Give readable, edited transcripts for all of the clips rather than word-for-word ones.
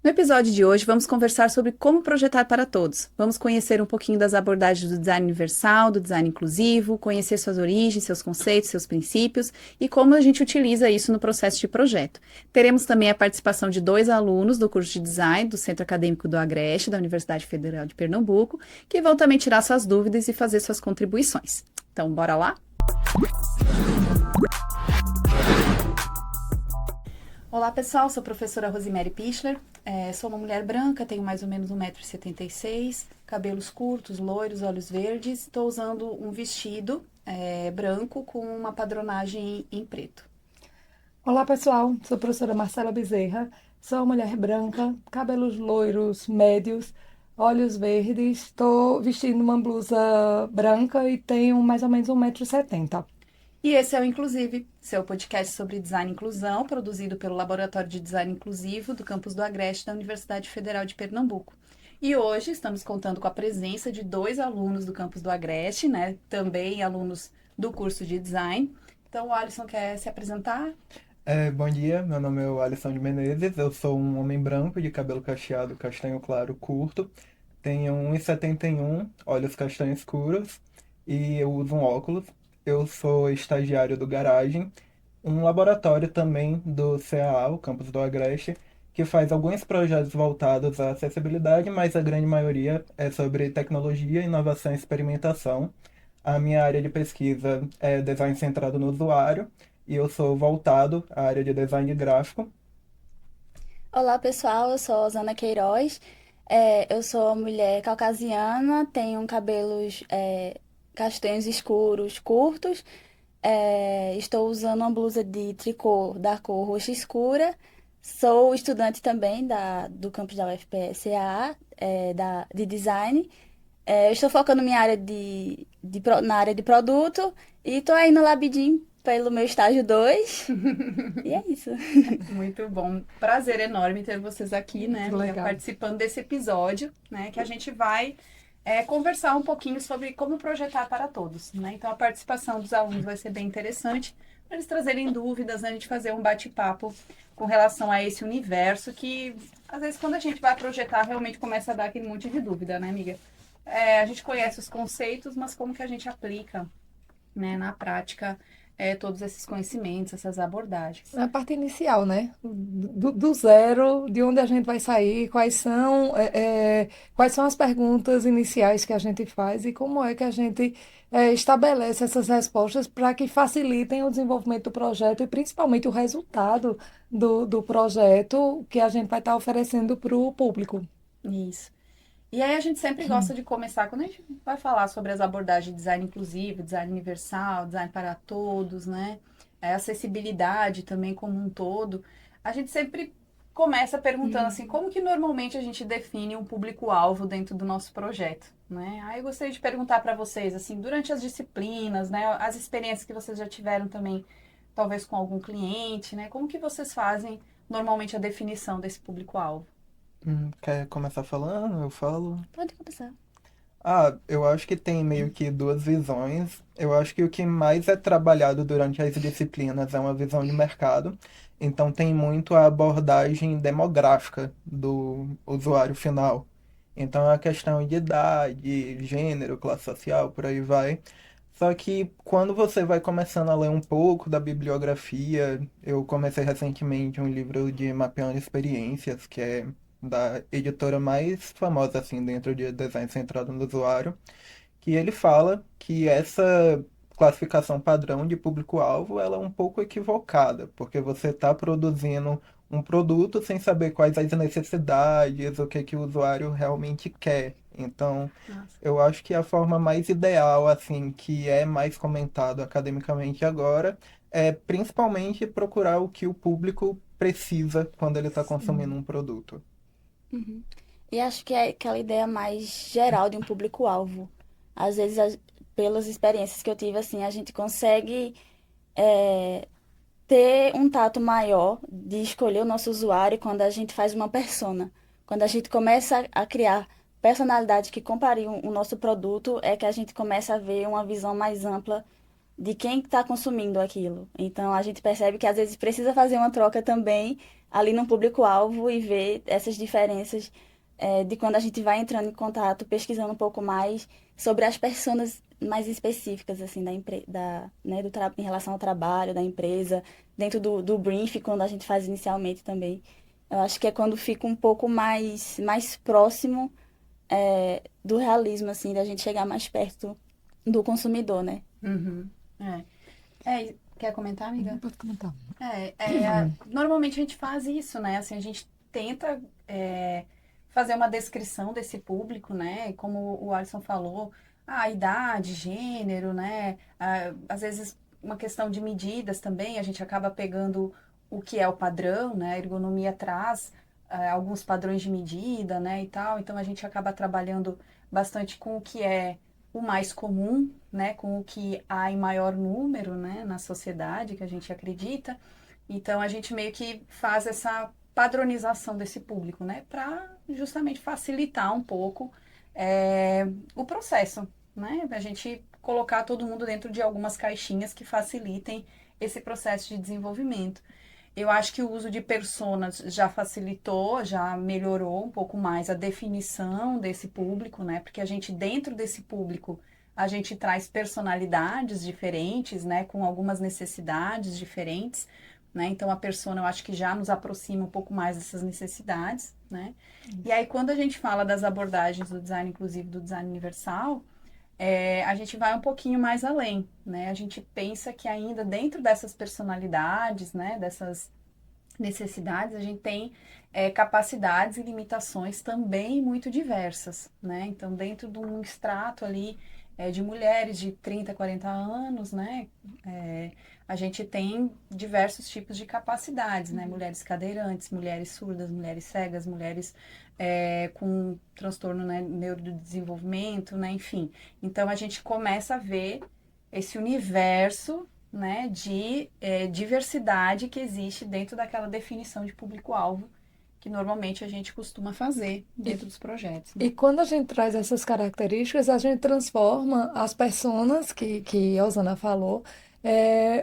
No episódio de hoje, vamos conversar sobre como projetar para todos. Vamos conhecer um pouquinho das abordagens do design universal, do design inclusivo, conhecer suas origens, seus conceitos, seus princípios e como a gente utiliza isso no processo de projeto. Teremos também a participação de dois alunos do curso de design do Centro Acadêmico do Agreste, da Universidade Federal de Pernambuco, que vão também tirar suas dúvidas e fazer suas contribuições. Então, bora lá? Olá pessoal, sou a professora Rosemary Pichler, sou uma mulher branca, tenho mais ou menos 1,76 m, cabelos curtos, loiros, olhos verdes, estou usando um vestido branco com uma padronagem em preto. Olá, pessoal. Sou a professora Marcela Bezerra. Sou mulher branca, cabelos loiros médios, olhos verdes. Estou vestindo uma blusa branca e tenho mais ou menos 1,70 m. E esse é o Inclusive, seu podcast sobre design e inclusão, produzido pelo Laboratório de Design Inclusivo do campus do Agreste da Universidade Federal de Pernambuco. E hoje estamos contando com a presença de dois alunos do campus do Agreste, né? Também alunos do curso de design. Então, o Alisson quer se apresentar? Bom dia, meu nome é o Alisson de Menezes, eu sou um homem branco de cabelo cacheado, castanho claro, curto, tenho 1,71 m, olhos castanhos escuros e eu uso um óculos. Eu sou estagiário do Garagem, um laboratório também do CAA, o campus do Agreste, que faz alguns projetos voltados à acessibilidade, mas a grande maioria é sobre tecnologia, inovação e experimentação. A minha área de pesquisa é design centrado no usuário e eu sou voltado à área de design gráfico. Olá pessoal, eu sou a Osana Queiroz, eu sou mulher caucasiana, tenho cabelos castanhos escuros, curtos, estou usando uma blusa de tricô da cor roxa escura, sou estudante também do campus da UFPSA, de design. Eu estou focando minha área na área de produto e estou aí no Labidim pelo meu estágio 2 e é isso. Muito bom. Prazer enorme ter vocês aqui, né, Muito amiga, legal. participando desse episódio, né, que a gente vai conversar um pouquinho sobre como projetar para todos, né? Então, a participação dos alunos vai ser bem interessante para eles trazerem dúvidas, né, a gente fazer um bate-papo com relação a esse universo que, às vezes, quando a gente vai projetar, realmente começa a dar aquele monte de dúvida, né, amiga? A gente conhece os conceitos, mas como que a gente aplica, né, na prática, todos esses conhecimentos, essas abordagens. A parte inicial, né? Do zero, de onde a gente vai sair, quais são as perguntas iniciais que a gente faz e como é que a gente estabelece essas respostas para que facilitem o desenvolvimento do projeto e principalmente o resultado do projeto que a gente vai estar oferecendo para o público. Isso. E aí a gente sempre gosta de começar, quando a gente vai falar sobre as abordagens de design inclusivo, design universal, design para todos, né? Acessibilidade também como um todo, a gente sempre começa perguntando assim, como que normalmente a gente define um público-alvo dentro do nosso projeto, né? Aí eu gostaria de perguntar para vocês, assim, durante as disciplinas, né, as experiências que vocês já tiveram também, talvez com algum cliente, né? Como que vocês fazem normalmente a definição desse público-alvo? Quer começar falando? Eu falo. Pode começar. Eu acho que tem meio que duas visões. Eu acho que o que mais é trabalhado durante as disciplinas é uma visão de mercado. Então tem muito a abordagem demográfica do usuário final. Então é a questão de idade, gênero, classe social, por aí vai. Só que quando você vai começando a ler um pouco da bibliografia, eu comecei recentemente um livro de mapeando experiências, que é da editora mais famosa assim dentro de design centrado no usuário, que ele fala que essa classificação padrão de público-alvo ela é um pouco equivocada, porque você está produzindo um produto sem saber quais as necessidades, o que o usuário realmente quer. Então, Nossa. eu acho que a forma mais ideal, assim, que é mais comentado academicamente agora, é principalmente procurar o que o público precisa quando ele está consumindo um produto. Uhum. E acho que é aquela ideia mais geral de um público-alvo. Às vezes, pelas experiências que eu tive, assim, a gente consegue é, ter um tato maior de escolher o nosso usuário quando a gente faz uma persona. Quando a gente começa a criar personalidades que comparem o nosso produto, é que a gente começa a ver uma visão mais ampla de quem está consumindo aquilo. Então, a gente percebe que às vezes precisa fazer uma troca também ali no público-alvo e ver essas diferenças de quando a gente vai entrando em contato, pesquisando um pouco mais sobre as personas mais específicas, assim, né, em relação ao trabalho da empresa, dentro do brief, quando a gente faz inicialmente também. Eu acho que é quando fica um pouco mais próximo do realismo, assim, da gente chegar mais perto do consumidor, né? Uhum. Quer comentar, amiga? Pode comentar. Normalmente a gente faz isso, né? Assim, a gente tenta fazer uma descrição desse público, né? Como o Alisson falou, a idade, gênero, né? Às vezes uma questão de medidas também, a gente acaba pegando o que é o padrão, né? A ergonomia traz alguns padrões de medida, né? E tal, então a gente acaba trabalhando bastante com o que é o mais comum, né? Com o que há em maior número, né? Na sociedade que a gente acredita. Então a gente meio que faz essa padronização desse público, né? Para justamente facilitar um pouco o processo, né? A gente colocar todo mundo dentro de algumas caixinhas que facilitem esse processo de desenvolvimento. Eu acho que o uso de personas já facilitou, já melhorou um pouco mais a definição desse público, né? Porque a gente, dentro desse público, a gente traz personalidades diferentes, né? Com algumas necessidades diferentes, né? Então, a persona, eu acho que já nos aproxima um pouco mais dessas necessidades, né? E aí, quando a gente fala das abordagens do design inclusivo, do design universal, a gente vai um pouquinho mais além, né? A gente pensa que ainda dentro dessas personalidades, né? Dessas necessidades, a gente tem capacidades e limitações também muito diversas, né? Então, dentro de um extrato ali de mulheres de 30, 40 anos, né? A gente tem diversos tipos de capacidades, né? Mulheres cadeirantes, mulheres surdas, mulheres cegas, mulheres com transtorno, né, neurodesenvolvimento, né? Enfim. Então, a gente começa a ver esse universo, né, de diversidade que existe dentro daquela definição de público-alvo que normalmente a gente costuma fazer dentro dos projetos, E né? quando a gente traz essas características, a gente transforma as personas que a Osana falou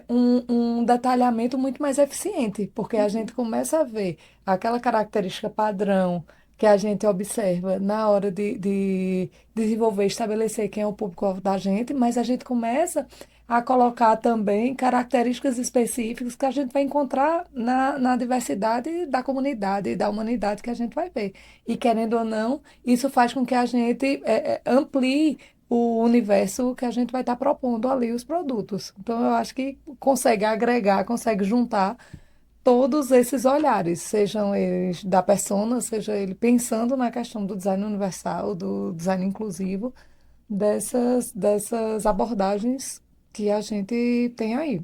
um detalhamento muito mais eficiente, porque a gente começa a ver aquela característica padrão que a gente observa na hora de desenvolver, estabelecer quem é o público da gente, mas a gente começa a colocar também características específicas que a gente vai encontrar na diversidade da comunidade e da humanidade que a gente vai ver. E querendo ou não, isso faz com que a gente amplie o universo que a gente vai estar propondo ali os produtos. Então, eu acho que consegue agregar, consegue juntar todos esses olhares, sejam eles da persona, seja ele pensando na questão do design universal, do design inclusivo, dessas abordagens que a gente tem aí.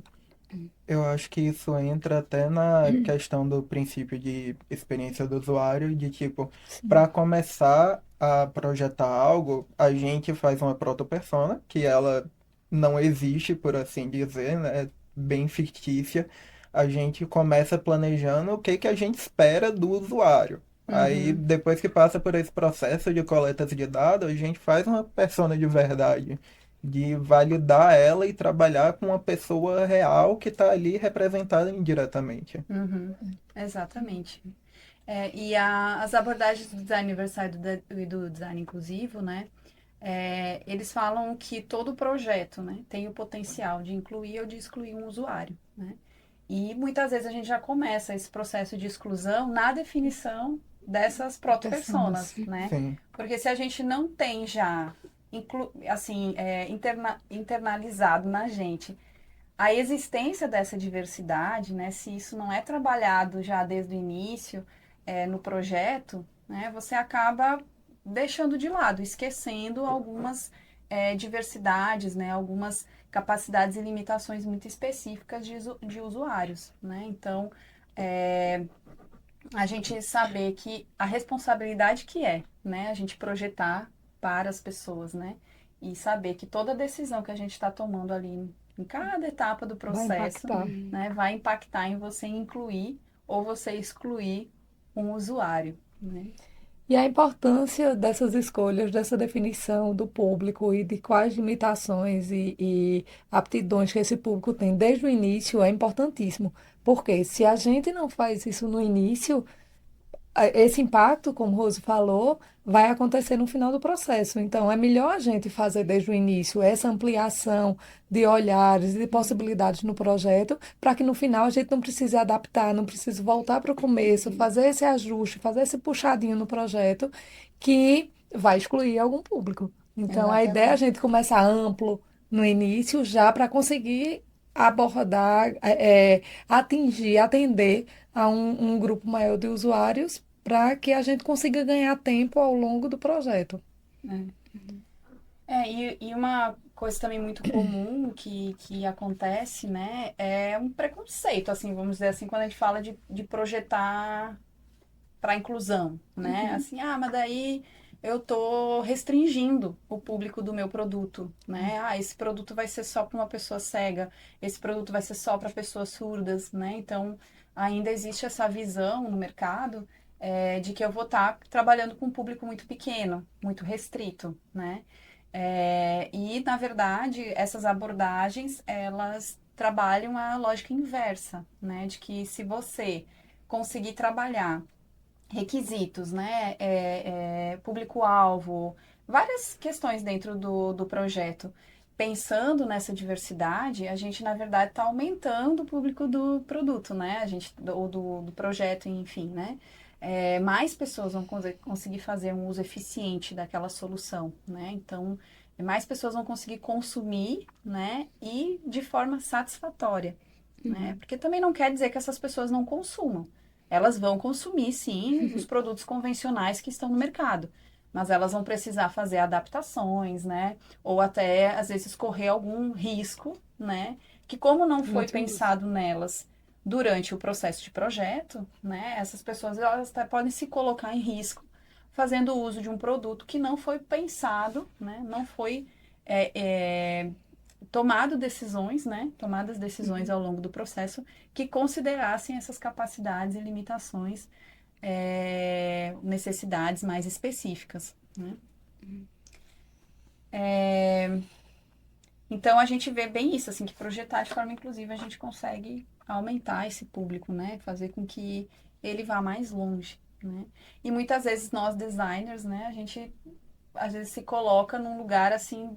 Eu acho que isso entra até na questão do princípio de experiência do usuário, de tipo, para começar a projetar algo, a gente faz uma proto-persona, que ela não existe, por assim dizer, né? Bem fictícia. A gente começa planejando o que que a gente espera do usuário. Aí, Uhum, depois que passa por esse processo de coleta de dados, a gente faz uma persona de verdade de validar ela e trabalhar com uma pessoa real que está ali representada indiretamente. uhum, exatamente. As abordagens do design universal e do design inclusivo, né? Eles falam que todo projeto, né, tem o potencial de incluir ou de excluir um usuário, né? E muitas vezes a gente já começa esse processo de exclusão na definição dessas Pessoas. proto-personas, né? Sim, Porque se a gente não tem já, assim, internalizado na gente a existência dessa diversidade, né? Se isso não é trabalhado já desde o início, no projeto, né? Você acaba deixando de lado, esquecendo algumas diversidades, né? Algumas capacidades e limitações muito específicas de usuários, né? Então, é, a gente saber que a responsabilidade que é, né? A gente projetar para as pessoas, né? E saber que toda decisão que a gente está tomando ali em cada etapa do Vai processo, impactar. né, vai impactar em você incluir ou você excluir um usuário, né? E a importância dessas escolhas, dessa definição do público e de quais limitações e aptidões que esse público tem desde o início é importantíssimo. Porque se a gente não faz isso no início, esse impacto, como o Rose falou, vai acontecer no final do processo. Então, é melhor a gente fazer desde o início essa ampliação de olhares e de possibilidades no projeto, para que no final a gente não precise adaptar, não precise voltar para o começo, fazer esse ajuste, fazer esse puxadinho no projeto, que vai excluir algum público. Então, a ideia é a Exatamente. gente começar amplo no início, já para conseguir abordar, atingir, atender a um grupo maior de usuários para que a gente consiga ganhar tempo ao longo do projeto. E uma coisa também muito comum que acontece, né, é um preconceito, assim, vamos dizer assim, quando a gente fala de projetar para inclusão, né? Assim, mas daí eu tô restringindo o público do meu produto, né? Esse produto vai ser só para uma pessoa cega, esse produto vai ser só para pessoas surdas, né? Então, ainda existe essa visão no mercado de que eu vou estar trabalhando com um público muito pequeno, muito restrito, né? E, na verdade, essas abordagens, elas trabalham a lógica inversa, né? De que se você conseguir trabalhar requisitos, né? Público-alvo, várias questões dentro do projeto. Pensando nessa diversidade, a gente, na verdade, está aumentando o público do produto, né? A gente, ou do projeto, enfim, né? Mais pessoas vão conseguir fazer um uso eficiente daquela solução, né? Então, mais pessoas vão conseguir consumir, né? E de forma satisfatória, né? Porque também não quer dizer que essas pessoas não consumam. Elas vão consumir, sim, os produtos convencionais que estão no mercado, mas elas vão precisar fazer adaptações, né? Ou até, às vezes, correr algum risco, né? Que como não foi Muito isso. pensado nelas durante o processo de projeto, né? Essas pessoas, elas até podem se colocar em risco fazendo uso de um produto que não foi pensado, né? Não foi é, é, tomado decisões, né? Tomadas decisões ao longo do processo que considerassem essas capacidades e limitações, necessidades mais específicas, né? Então a gente vê bem isso, assim, que projetar de forma inclusiva a gente consegue aumentar esse público, né? Fazer com que ele vá mais longe, né? E muitas vezes nós designers, né? A gente às vezes se coloca num lugar assim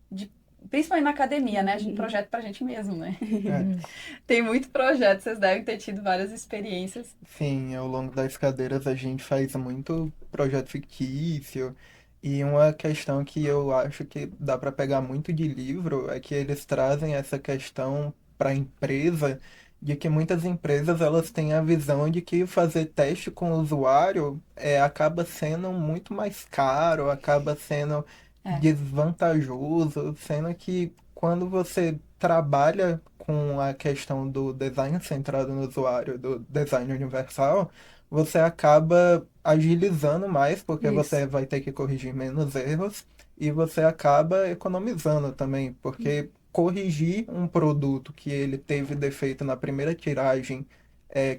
de principalmente na academia, né? A gente projeta pra gente mesmo, né? É, Tem muito projeto, vocês devem ter tido várias experiências. sim, ao longo das cadeiras a gente faz muito projeto fictício. E uma questão que eu acho que dá para pegar muito de livro é que eles trazem essa questão para a empresa de que muitas empresas elas têm a visão de que fazer teste com o usuário acaba sendo muito mais caro, acaba sendo É, desvantajoso, sendo que quando você trabalha com a questão do design centrado no usuário, do design universal, você acaba agilizando mais, porque Isso. você vai ter que corrigir menos erros, e você acaba economizando também, porque corrigir um produto que ele teve defeito na primeira tiragem,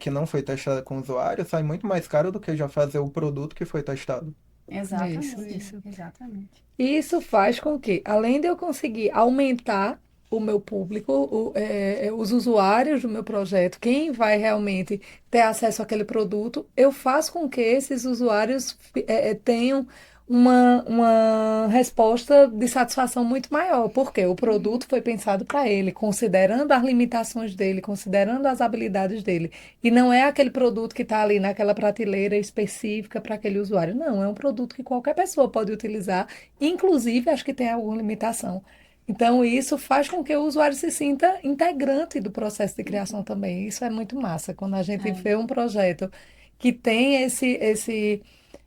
que não foi testada com o usuário, sai muito mais caro do que já fazer o produto que foi testado. exatamente, Isso. exatamente. E isso faz com que, além de eu conseguir aumentar o meu público, os usuários do meu projeto, quem vai realmente ter acesso àquele produto, eu faço com que esses usuários tenham uma resposta de satisfação muito maior, porque o produto foi pensado para ele, considerando as limitações dele, considerando as habilidades dele. E não é aquele produto que está ali naquela prateleira específica para aquele usuário. Não, é um produto que qualquer pessoa pode utilizar. Inclusive, acho que tem alguma limitação. Então, isso faz com que o usuário se sinta integrante do processo de criação também. Isso é muito massa, quando a gente É, vê um projeto que tem esse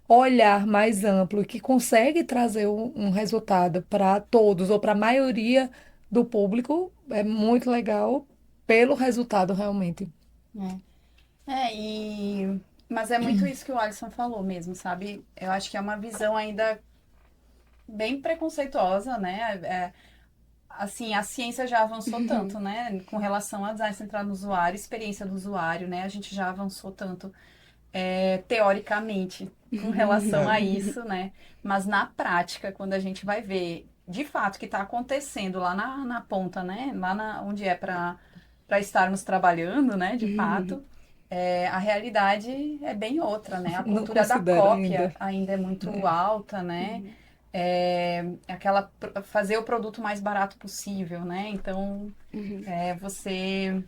olhar mais amplo e que consegue trazer um resultado para todos ou para a maioria do público, é muito legal pelo resultado realmente. mas é muito isso que o Alisson falou mesmo, sabe? Eu acho que é uma visão ainda bem preconceituosa, né? Assim, a ciência já avançou tanto, né? Com relação a design centrado no usuário, experiência do usuário, né? A gente já avançou tanto, teoricamente, com relação a É. isso, né? Mas na prática, quando a gente vai ver de fato o que está acontecendo lá na ponta, né? Onde é para estarmos trabalhando, né? De fato, a realidade é bem outra, né? A Não cultura da considero cópia ainda. ainda é muito alta, né? Fazer o produto mais barato possível, né? Então, você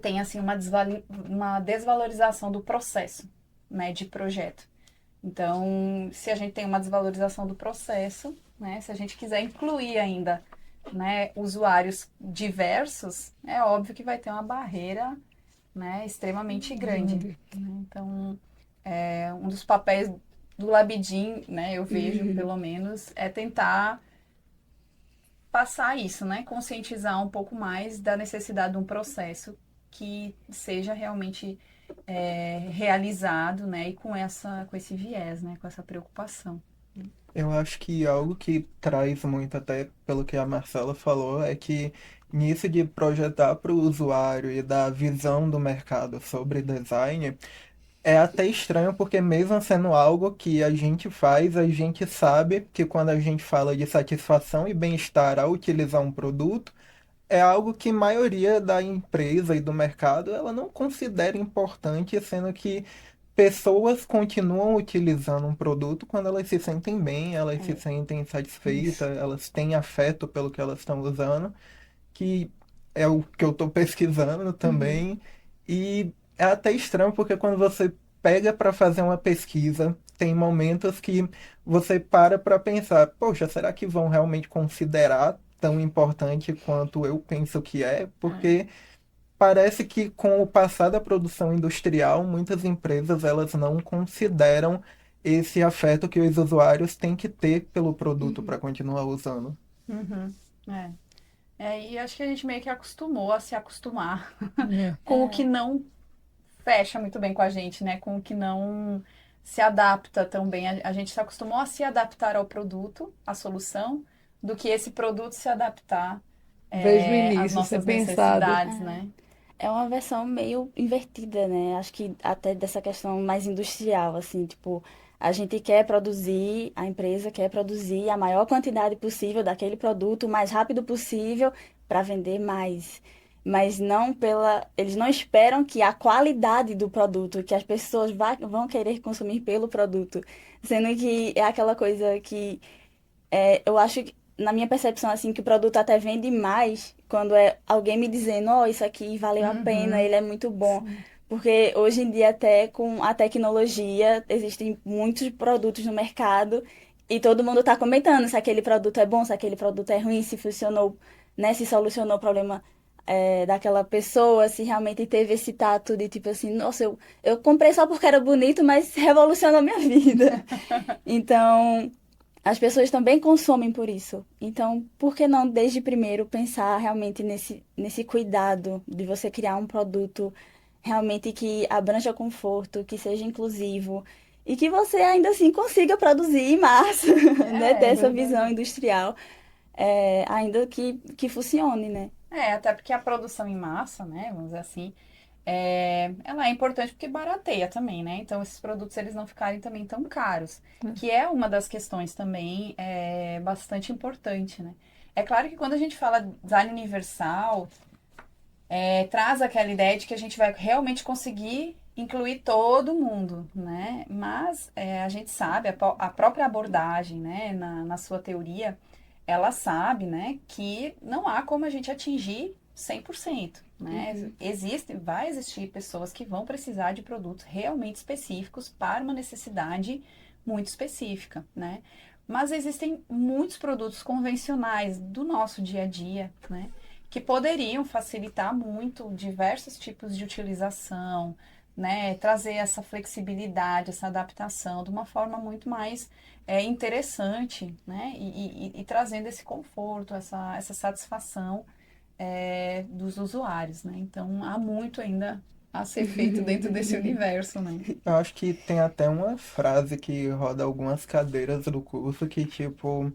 tem assim uma desvalorização do processo, né, de projeto. Então, se a gente tem uma desvalorização do processo, né, se a gente quiser incluir ainda, né, usuários diversos, é óbvio que vai ter uma barreira, né, extremamente grande. Grande. Né? Então, um dos papéis do Labidin, né, eu vejo pelo menos, é tentar passar isso, né? Conscientizar um pouco mais da necessidade de um processo que seja realmente realizado, né? E com esse viés, né? Com essa preocupação. Eu acho que algo que traz muito, até pelo que a Marcela falou, é que nisso de projetar para o usuário e dar visão do mercado sobre design, é até estranho porque mesmo sendo algo que a gente faz, a gente sabe que quando a gente fala de satisfação e bem-estar ao utilizar um produto, é algo que a maioria da empresa e do mercado ela não considera importante, sendo que pessoas continuam utilizando um produto quando elas se sentem bem, elas se sentem Isso. satisfeitas, elas têm afeto pelo que elas estão usando, que é o que eu estou pesquisando também. E é até estranho porque quando você pega para fazer uma pesquisa, tem momentos que você para pensar, poxa, será que vão realmente considerar tão importante quanto eu penso que é? Porque parece que com o passar da produção industrial, muitas empresas elas não consideram esse afeto que os usuários têm que ter pelo produto para continuar usando. Uhum. É. E acho que a gente meio que acostumou a se acostumar É. com o que não fecha muito bem com a gente, né? Com o que não se adapta tão bem. A gente se acostumou a se adaptar ao produto, à solução, do que esse produto se adaptar Desde o às início, ser nossas pensado. necessidades, né? É uma versão meio invertida, né? Acho que até dessa questão mais industrial, assim, tipo, a gente quer produzir, a empresa quer produzir a maior quantidade possível daquele produto, o mais rápido possível, para vender mais. Mas não pela. Eles não esperam que a qualidade do produto, que as pessoas vão querer consumir pelo produto. Sendo que é aquela coisa que eu acho que, na minha percepção, assim, que o produto até vende mais quando é alguém me dizendo, ó, isso aqui valeu a pena, Uhum. ele é muito bom. Sim. Porque hoje em dia, até com a tecnologia, existem muitos produtos no mercado e todo mundo está comentando se aquele produto é bom, se aquele produto é ruim, se funcionou, né, se solucionou o problema daquela pessoa, se realmente teve esse tato de tipo assim, nossa, eu comprei só porque era bonito, mas revolucionou minha vida. Então, as pessoas também consomem por isso. Então, por que não, desde primeiro, pensar realmente nesse cuidado de você criar um produto realmente que abranja conforto, que seja inclusivo e que você ainda assim consiga produzir em massa, né? Ter É essa visão verdade. industrial, ainda que funcione, né? Até porque a produção em massa, né, vamos dizer assim, ela é importante porque barateia também, né? Então, esses produtos, eles não ficarem também tão caros, que é uma das questões também bastante importante, né? É claro que quando a gente fala design universal, traz aquela ideia de que a gente vai realmente conseguir incluir todo mundo, né? Mas a gente sabe, a própria abordagem, né, na sua teoria, ela sabe, né, que não há como a gente atingir 100%, né? Vai existir pessoas que vão precisar de produtos realmente específicos para uma necessidade muito específica, né? Mas existem muitos produtos convencionais do nosso dia a dia, né? Que poderiam facilitar muito diversos tipos de utilização, né? Trazer essa flexibilidade, essa adaptação de uma forma muito mais interessante, né? E trazendo esse conforto, essa satisfação dos usuários, né? Então, há muito ainda a ser feito dentro desse universo, né? Eu acho que tem até uma frase que roda algumas cadeiras do curso que, tipo,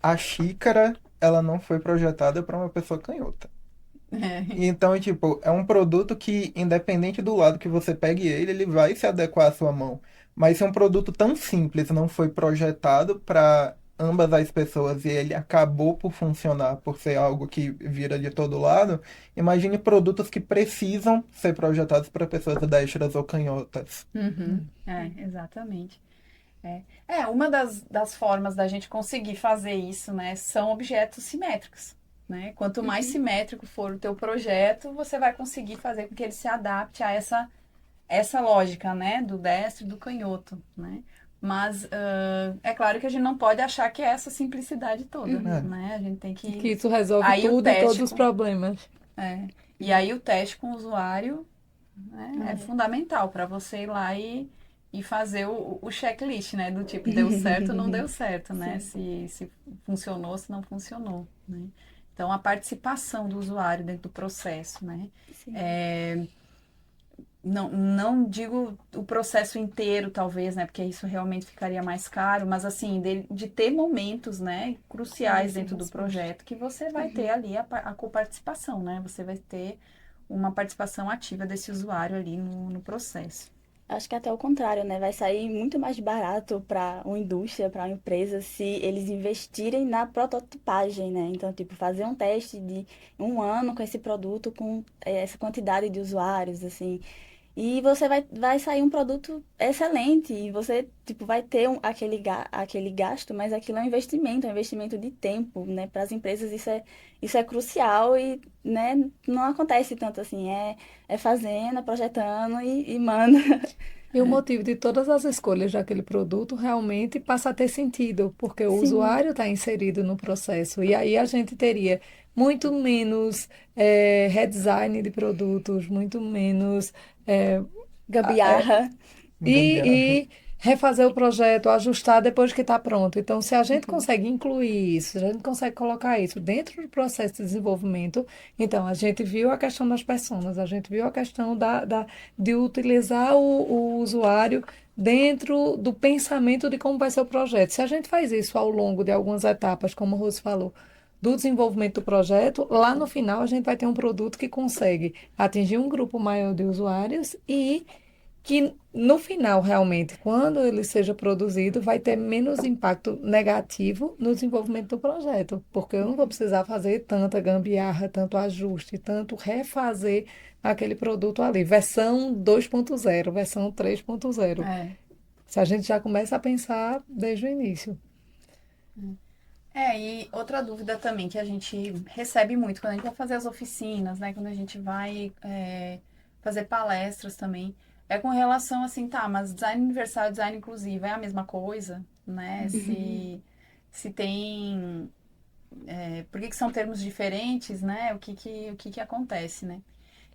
a xícara, ela não foi projetada para uma pessoa canhota. Então, tipo, é um produto que, independente do lado que você pegue ele, ele vai se adequar à sua mão. Mas se um produto tão simples não foi projetado para ambas as pessoas e ele acabou por funcionar, por ser algo que vira de todo lado, imagine produtos que precisam ser projetados para pessoas destras ou canhotas. Uhum. Exatamente. Uma das formas da gente conseguir fazer isso, né, são objetos simétricos, né? Quanto mais Uhum. simétrico for o teu projeto, você vai conseguir fazer com que ele se adapte a essa lógica, né, do destro e do canhoto, né? Mas é claro que a gente não pode achar que é essa simplicidade toda, Uhum. É, né? A gente tem Que que... isso resolve Aí o tudo e todos teste os com... problemas. é, e aí o teste com o usuário, né, é É. fundamental para você ir lá e fazer o checklist, né? Do tipo, deu certo ou não deu certo, né? Sim, Se funcionou, se não funcionou, né? Então, a participação do usuário dentro do processo, né? sim. É, não digo o processo inteiro, talvez, né? Porque isso realmente ficaria mais caro, mas assim, de ter momentos, né, cruciais Essa dentro do resposta. projeto que você vai ter Uhum. ali a coparticipação, né? Você vai ter uma participação ativa desse usuário ali no processo. Acho que até o contrário, né? Vai sair muito mais barato para uma indústria, para uma empresa, se eles investirem na prototipagem, né? Então, tipo, fazer um teste de um ano com esse produto, com essa quantidade de usuários, assim. E você vai sair um produto excelente. E você, tipo, vai ter aquele gasto, mas aquilo é um investimento de tempo, né? Para as empresas isso é crucial e, né, não acontece tanto assim. É fazendo, é projetando e manda. E o motivo de todas as escolhas daquele produto realmente passa a ter sentido, porque o Sim, usuário está inserido no processo. E aí a gente teria muito menos redesign de produtos, muito menos. eh, gambiarra. gambiarra. e refazer o projeto, ajustar depois que está pronto. Então, se a gente consegue incluir isso, se a gente consegue colocar isso dentro do processo de desenvolvimento, então a gente viu a questão das pessoas, a gente viu a questão de utilizar o usuário dentro do pensamento de como vai ser o projeto. Se a gente faz isso ao longo de algumas etapas, como o Rose falou, do desenvolvimento do projeto, lá no final a gente vai ter um produto que consegue atingir um grupo maior de usuários e que no final, realmente, quando ele seja produzido, vai ter menos impacto negativo no desenvolvimento do projeto, porque eu não vou precisar fazer tanta gambiarra, tanto ajuste, tanto refazer aquele produto ali. Versão 2.0, versão 3.0. É. Se a gente já começa a pensar desde o início. E outra dúvida também que a gente recebe muito quando a gente vai fazer as oficinas, né? Quando a gente vai fazer palestras também, é com relação assim, tá, mas design universal e design inclusivo é a mesma coisa, né? Se tem. Por que são termos diferentes, né? O que que acontece, né?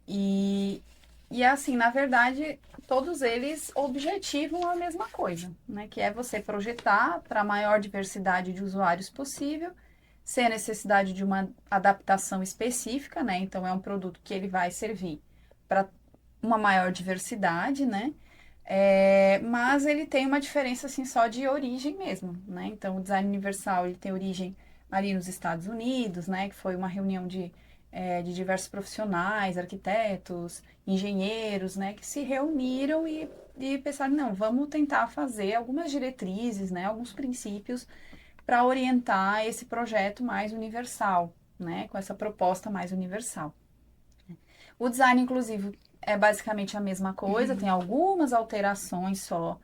E, e assim, na verdade, todos eles objetivam a mesma coisa, né? Que é você projetar para a maior diversidade de usuários possível, sem a necessidade de uma adaptação específica, né? Então, é um produto que ele vai servir para uma maior diversidade, né? Mas ele tem uma diferença assim só de origem mesmo, né? Então, o design universal ele tem origem ali nos Estados Unidos, né? Que foi uma reunião de diversos profissionais, arquitetos, engenheiros, né? Que se reuniram e pensaram, não, vamos tentar fazer algumas diretrizes, né? Alguns princípios para orientar esse projeto mais universal, né? Com essa proposta mais universal. O design inclusivo é basicamente a mesma coisa, tem algumas alterações só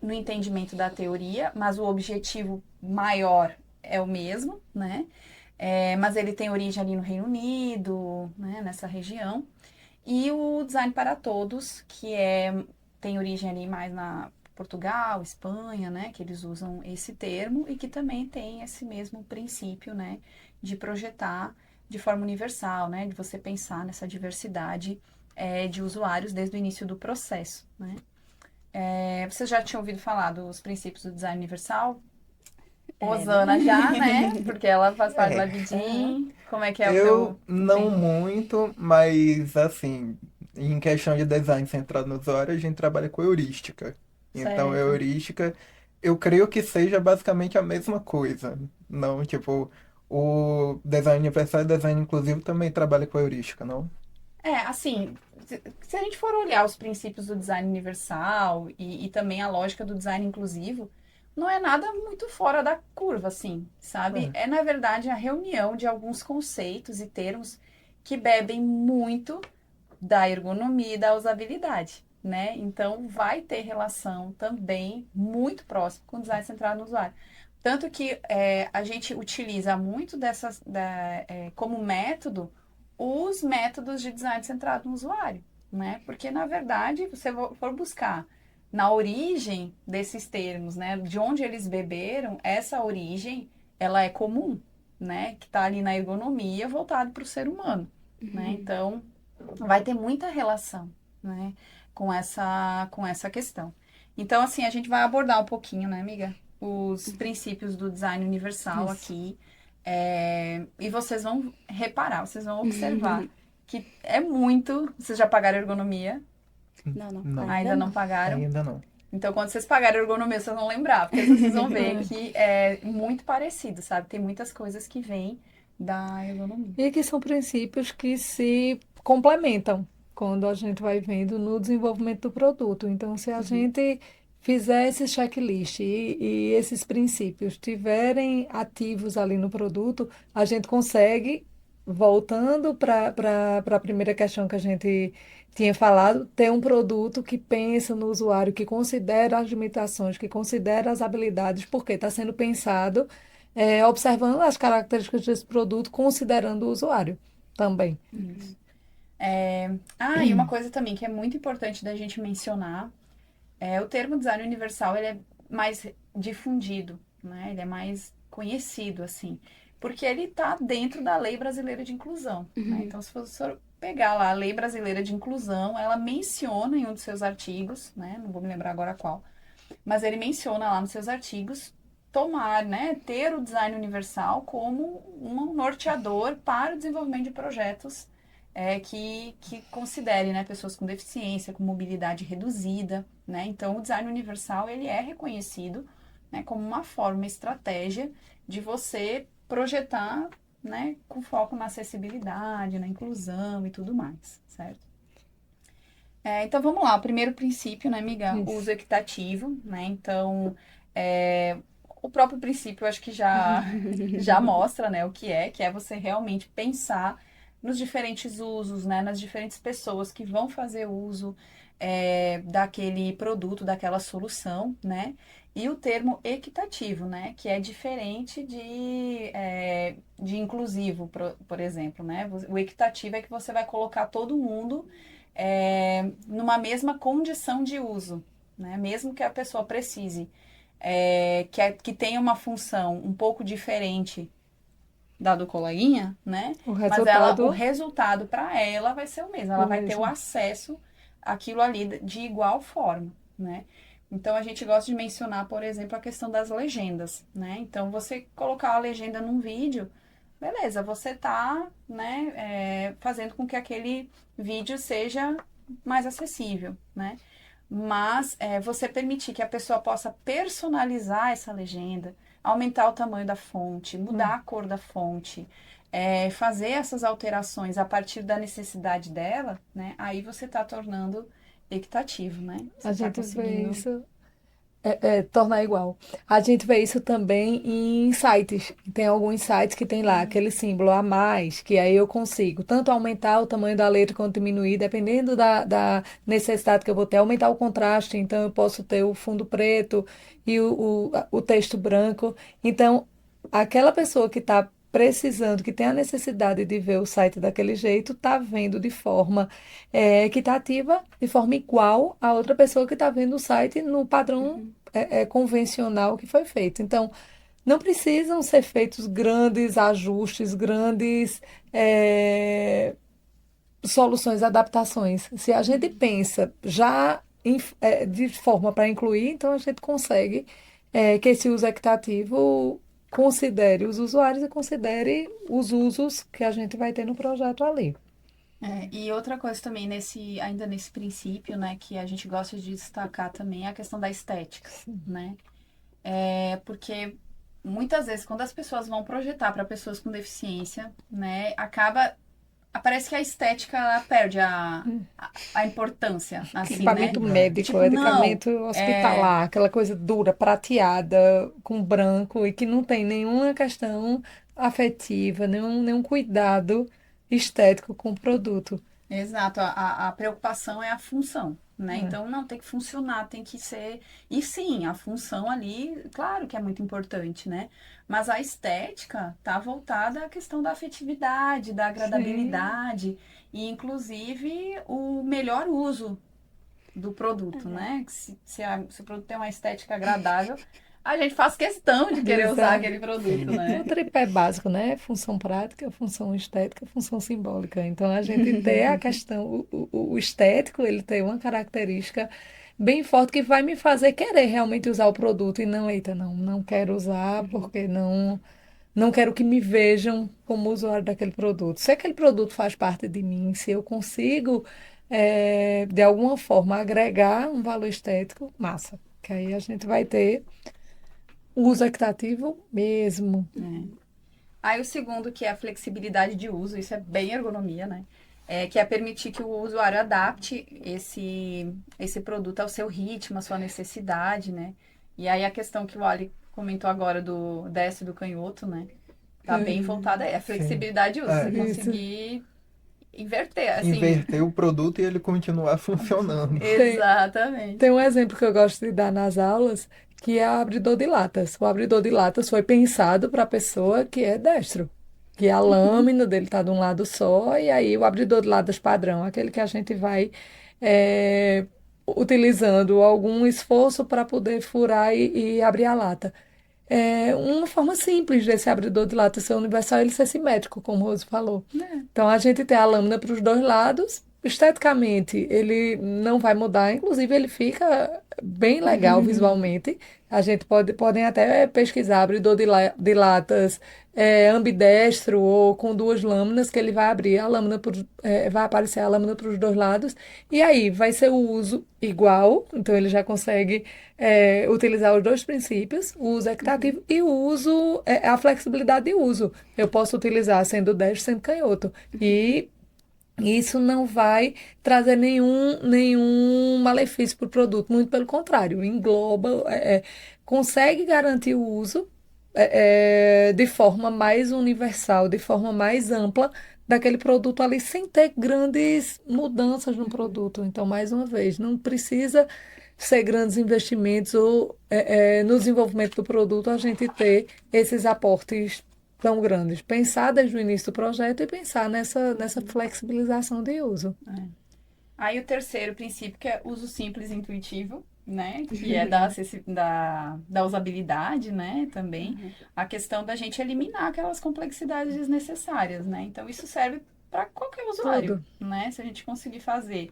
no entendimento da teoria, mas o objetivo maior é o mesmo, né? Mas ele tem origem ali no Reino Unido, né, nessa região. E o design para todos, tem origem ali mais na Portugal, Espanha, né, que eles usam esse termo e que também tem esse mesmo princípio, né, de projetar de forma universal, né, de você pensar nessa diversidade de usuários desde o início do processo, né. Vocês já tinham ouvido falar dos princípios do design universal? É, né? Osana já, né? Porque ela faz parte do É, Aham. LabDIM. Como é que é o eu teu não entendimento? muito, mas assim, em questão de design centrado no usuário, a gente trabalha com heurística. Então, Certo. heurística, eu creio que seja basicamente a mesma coisa. Não, tipo, O design universal e design inclusivo também trabalha com heurística, não? Assim, se a gente for olhar os princípios do design universal e também a lógica do design inclusivo, não é nada muito fora da curva, assim, sabe? É. É, na verdade, a reunião de alguns conceitos e termos que bebem muito da ergonomia e da usabilidade, né? Então, vai ter relação também muito próximo com o design centrado no usuário. Tanto que a gente utiliza muito como método os métodos de design centrado no usuário, né? Porque, na verdade, você for buscar na origem desses termos, né? De onde eles beberam, essa origem, ela é comum, né? Que está ali na ergonomia voltado para o ser humano, né? Então, vai ter muita relação, né? Com essa questão. Então, assim, a gente vai abordar um pouquinho, né, amiga? Os princípios do design universal Isso. aqui. E vocês vão reparar, vocês vão observar que é muito. Vocês já pagaram ergonomia? Não, Não, Ainda não pagaram? ainda não. Então, quando vocês pagarem ergonomia, vocês vão lembrar, porque vocês vão ver que é muito parecido, sabe? Tem muitas coisas que vêm da ergonomia. E que são princípios que se complementam quando a gente vai vendo no desenvolvimento do produto. Então, se a gente fizer esse checklist e esses princípios estiverem ativos ali no produto, a gente consegue, voltando para a primeira questão que a gente tinha falado, ter um produto que pensa no usuário, que considera as limitações, que considera as habilidades, porque está sendo pensado observando as características desse produto, considerando o usuário também. E uma coisa também que é muito importante da gente mencionar o termo design universal ele é mais difundido, né? Ele é mais conhecido, assim, porque ele está dentro da Lei Brasileira de Inclusão, né? Então, se você pegar lá a Lei Brasileira de Inclusão, ela menciona em um dos seus artigos, né? Não vou me lembrar agora qual, mas ele menciona lá nos seus artigos ter o design universal como um norteador para o desenvolvimento de projetos que considere, né, pessoas com deficiência, com mobilidade reduzida, né? Então, o design universal, ele é reconhecido, né, como uma forma, uma estratégia de você projetar, né, com foco na acessibilidade, na inclusão e tudo mais, certo? Então, vamos lá. O primeiro princípio, né, amiga? O uso Isso. equitativo, né? Então, o próprio princípio, eu acho que já mostra, né, o que é você realmente pensar nos diferentes usos, né, nas diferentes pessoas que vão fazer uso daquele produto, daquela solução, né? E o termo equitativo, né, que é diferente de inclusivo, por exemplo, né? O equitativo é que você vai colocar todo mundo numa mesma condição de uso, né? Mesmo que a pessoa precise, que tenha uma função um pouco diferente da do coleguinha, né? O Mas o resultado, resultado para ela vai ser o mesmo, ela o vai ter o mesmo. acesso àquilo ali de igual forma, né? Então a gente gosta de mencionar, por exemplo, a questão das legendas, né? Então você colocar a legenda num vídeo, beleza, você tá, né, fazendo com que aquele vídeo seja mais acessível, né? Mas você permitir que a pessoa possa personalizar essa legenda, aumentar o tamanho da fonte, mudar a cor da fonte, fazer essas alterações a partir da necessidade dela, né? Aí você está tornando equitativo, né? Você A está gente vê conseguindo. isso. Tornar igual. A gente vê isso também em sites. Tem alguns sites que tem lá aquele símbolo a mais, que aí eu consigo tanto aumentar o tamanho da letra quanto diminuir, dependendo da necessidade que eu vou ter, aumentar o contraste, então eu posso ter o fundo preto e o texto branco. Então, aquela pessoa que está precisando, que tem a necessidade de ver o site daquele jeito, está vendo de forma equitativa, de forma igual a outra pessoa que está vendo o site no padrão convencional que foi feito. Então, não precisam ser feitos grandes ajustes, grandes soluções, adaptações. Se a gente pensa já de forma para incluir, então a gente consegue que esse uso equitativo considere os usuários e considere os usos que a gente vai ter no projeto ali. E outra coisa também, ainda nesse princípio, né, que a gente gosta de destacar também é a questão da estética, né? Porque muitas vezes, quando as pessoas vão projetar para pessoas com deficiência, né, parece que a estética ela perde a importância, assim, né? Equipamento médico, Tipo, não, medicamento hospitalar, aquela coisa dura, prateada, com branco e que não tem nenhuma questão afetiva, nenhum cuidado estético com o produto. exato, a preocupação é a função, né? É. Então, não, tem que funcionar, tem que ser. E sim, a função ali, claro que é muito importante, né? Mas a estética tá voltada à questão da afetividade, da Sim, agradabilidade e, inclusive, o melhor uso do produto, né? Que se o produto tem uma estética agradável, a gente faz questão de querer usar exato. aquele produto, Sim. O né? tripé básico, né? Função prática, função estética, função simbólica. Então, a gente tem a questão, o estético, ele tem uma característica bem forte que vai me fazer querer realmente usar o produto e não, eita, não quero usar porque não quero que me vejam como usuário daquele produto. Se aquele produto faz parte de mim, se eu consigo, de alguma forma, agregar um valor estético, massa. Que aí a gente vai ter uso equitativo mesmo. Aí o segundo, que é a flexibilidade de uso, isso é bem ergonomia, né? Que é permitir que o usuário adapte esse produto ao seu ritmo, à sua necessidade, né? E aí a questão que o Ali comentou agora do destro e do canhoto, né? Tá bem voltada aí, a Sim. flexibilidade de uso, você É, Isso. conseguir inverter, assim. inverter o produto e ele continuar funcionando. Tem, Exatamente. tem um exemplo que eu gosto de dar nas aulas, que é o abridor de latas. O abridor de latas foi pensado para a pessoa que é destro, que a lâmina dele está de um lado só, e aí o abridor de latas padrão, aquele que a gente vai utilizando algum esforço para poder furar e abrir a lata. É uma forma simples desse abridor de lata ser universal, ele ser simétrico, como o Rose falou. Né? Então, a gente tem a lâmina para os dois lados. Esteticamente, ele não vai mudar, inclusive ele fica bem legal visualmente. A gente podem até pesquisar abridor de latas ambidestro ou com duas lâminas, que ele vai abrir a lâmina, vai aparecer a lâmina para os dois lados. E aí vai ser o uso igual, então ele já consegue utilizar os dois princípios, o uso equitativo e o uso, a flexibilidade de uso. Eu posso utilizar sendo destro, sendo canhoto. E isso não vai trazer nenhum malefício para o produto, muito pelo contrário, engloba, consegue garantir o uso de forma mais universal, de forma mais ampla daquele produto ali, sem ter grandes mudanças no produto. Então, mais uma vez, não precisa ser grandes investimentos ou no desenvolvimento do produto a gente ter esses aportes tão grandes. Pensar desde o início do projeto e pensar nessa flexibilização de uso. Aí o terceiro princípio, que é uso simples e intuitivo, né? Que é da usabilidade, né? Também. A questão da gente eliminar aquelas complexidades desnecessárias, né? Então, isso serve para qualquer usuário, Tudo. né? Se a gente conseguir fazer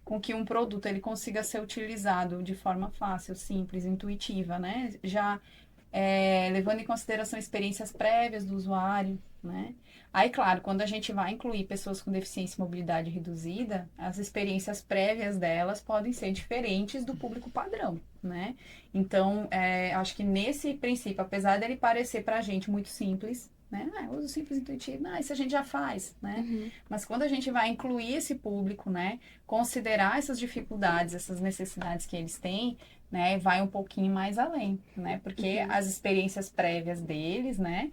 com que um produto ele consiga ser utilizado de forma fácil, simples, intuitiva, né? Já levando em consideração experiências prévias do usuário, né? Aí, claro, quando a gente vai incluir pessoas com deficiência e mobilidade reduzida, as experiências prévias delas podem ser diferentes do público padrão, né? Então, acho que nesse princípio, apesar dele parecer pra gente muito simples, né? Uso simples e intuitivo, isso a gente já faz, né? Mas quando a gente vai incluir esse público, né? Considerar essas dificuldades, essas necessidades que eles têm, né? Vai um pouquinho mais além, né? Porque as experiências prévias deles, né?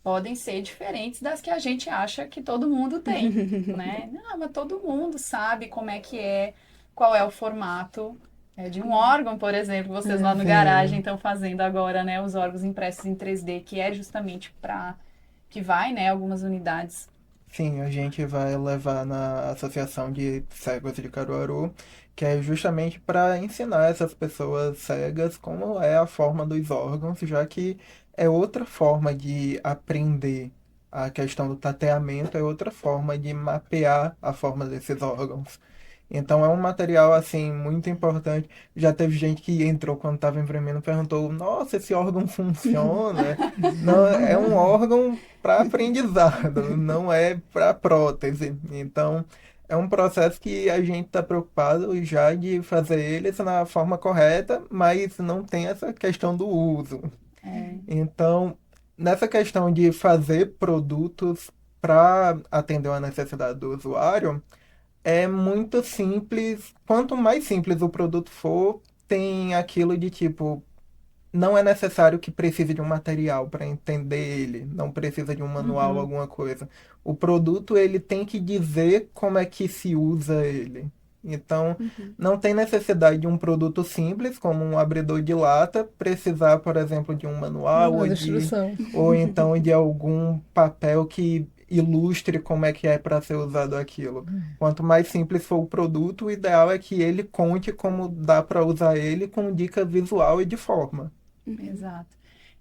Podem ser diferentes das que a gente acha que todo mundo tem, né? Não, mas todo mundo sabe como é que qual é o formato de um órgão, por exemplo. Vocês lá no garagem Sim. estão fazendo agora, né? Os órgãos impressos em 3D, que é justamente para que vai, né? Algumas unidades. Sim, a gente vai levar na Associação de Cegos de Caruaru, que é justamente para ensinar essas pessoas cegas como é a forma dos órgãos, já que é outra forma de aprender a questão do tateamento, é outra forma de mapear a forma desses órgãos. Então é um material assim muito importante. Já teve gente que entrou quando estava imprimindo e perguntou: Nossa, esse órgão funciona? Não, é um órgão para aprendizado, não é para prótese. Então é um processo que a gente está preocupado já de fazer eles na forma correta, mas não tem essa questão do uso. Então, nessa questão de fazer produtos para atender uma necessidade do usuário, é muito simples. Quanto mais simples o produto for, tem aquilo de tipo, não é necessário que precise de um material para entender ele, não precisa de um manual, Uhum. alguma coisa. O produto ele tem que dizer como é que se usa ele. Então, Uhum. não tem necessidade de um produto simples, como um abridor de lata, precisar, por exemplo, de um manual Uma instrução. ou então de algum papel que ilustre como é para ser usado aquilo. Quanto mais simples for o produto, o ideal é que ele conte como dá para usar ele com dica visual e de forma. Uhum. Exato.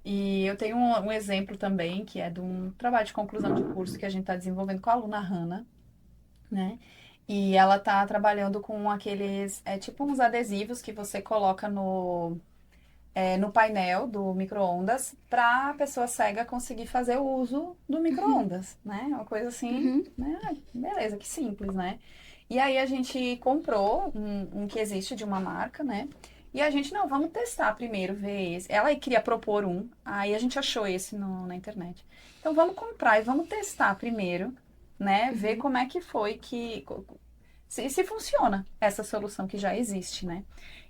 E eu tenho um exemplo também, que é de um trabalho de conclusão de curso que a gente está desenvolvendo com a aluna Hannah, né? E ela tá trabalhando com aqueles, tipo uns adesivos que você coloca no painel do micro-ondas para a pessoa cega conseguir fazer o uso do micro-ondas, né? Uma coisa assim, Uhum. né? Beleza, que simples, né? E aí a gente comprou um que existe de uma marca, né? E a gente, não, vamos testar primeiro, ver esse. Ela queria propor um, aí a gente achou esse na internet. Então vamos comprar e vamos testar primeiro, né? Ver Uhum. como é que foi se funciona essa solução que já existe, né?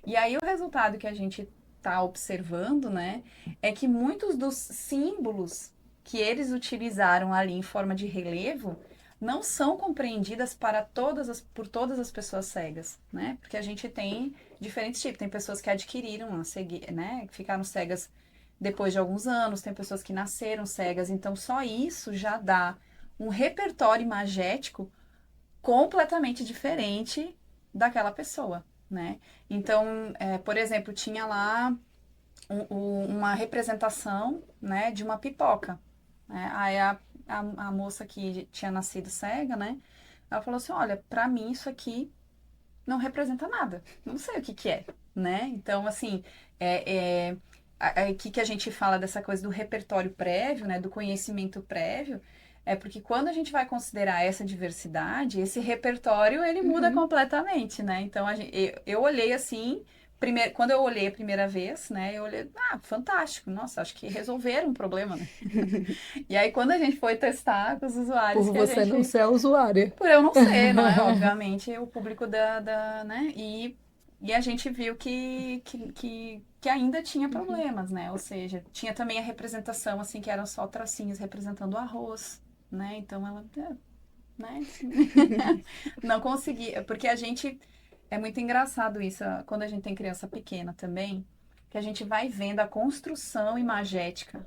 E aí o resultado que a gente está observando, né, é que muitos dos símbolos que eles utilizaram ali em forma de relevo não são compreendidas por todas as pessoas cegas, né? Porque a gente tem diferentes tipos. Tem pessoas que adquiriram né, que ficaram cegas depois de alguns anos, tem pessoas que nasceram cegas. Então só isso já dá um repertório imagético completamente diferente daquela pessoa, né? Então, por exemplo, tinha lá uma representação, né, de uma pipoca, né? Aí a moça que tinha nascido cega, né? Ela falou assim, olha, para mim isso aqui não representa nada, não sei o que que é, né? Então, assim, aqui que a gente fala dessa coisa do repertório prévio, né, do conhecimento prévio, é porque quando a gente vai considerar essa diversidade, esse repertório ele muda Uhum. completamente, né? Então eu olhei assim, quando eu olhei a primeira vez, né, eu olhei, fantástico, nossa, acho que resolveram um problema, né? E aí quando a gente foi testar com os usuários Por que a você não gente ser a usuária. por eu não ser, não é? Obviamente, o público né? E a gente viu que ainda tinha Uhum. problemas, né? Ou seja, tinha também a representação, assim, que eram só tracinhos representando o arroz, né? Então ela, né? Não conseguia, porque a gente, é muito engraçado isso, quando a gente tem criança pequena também, que a gente vai vendo a construção imagética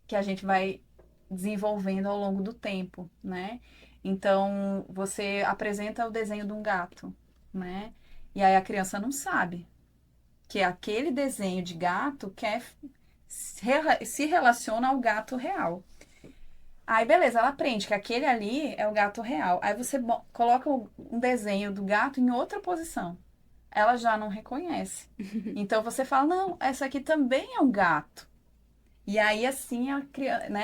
que a gente vai desenvolvendo ao longo do tempo, né? Então, você apresenta o desenho de um gato, né? E aí a criança não sabe que aquele desenho de gato se relaciona ao gato real. Aí, beleza, ela aprende que aquele ali é o gato real. Aí você coloca um desenho do gato em outra posição. Ela já não reconhece. Então você fala, não, essa aqui também é um gato. E aí, assim, a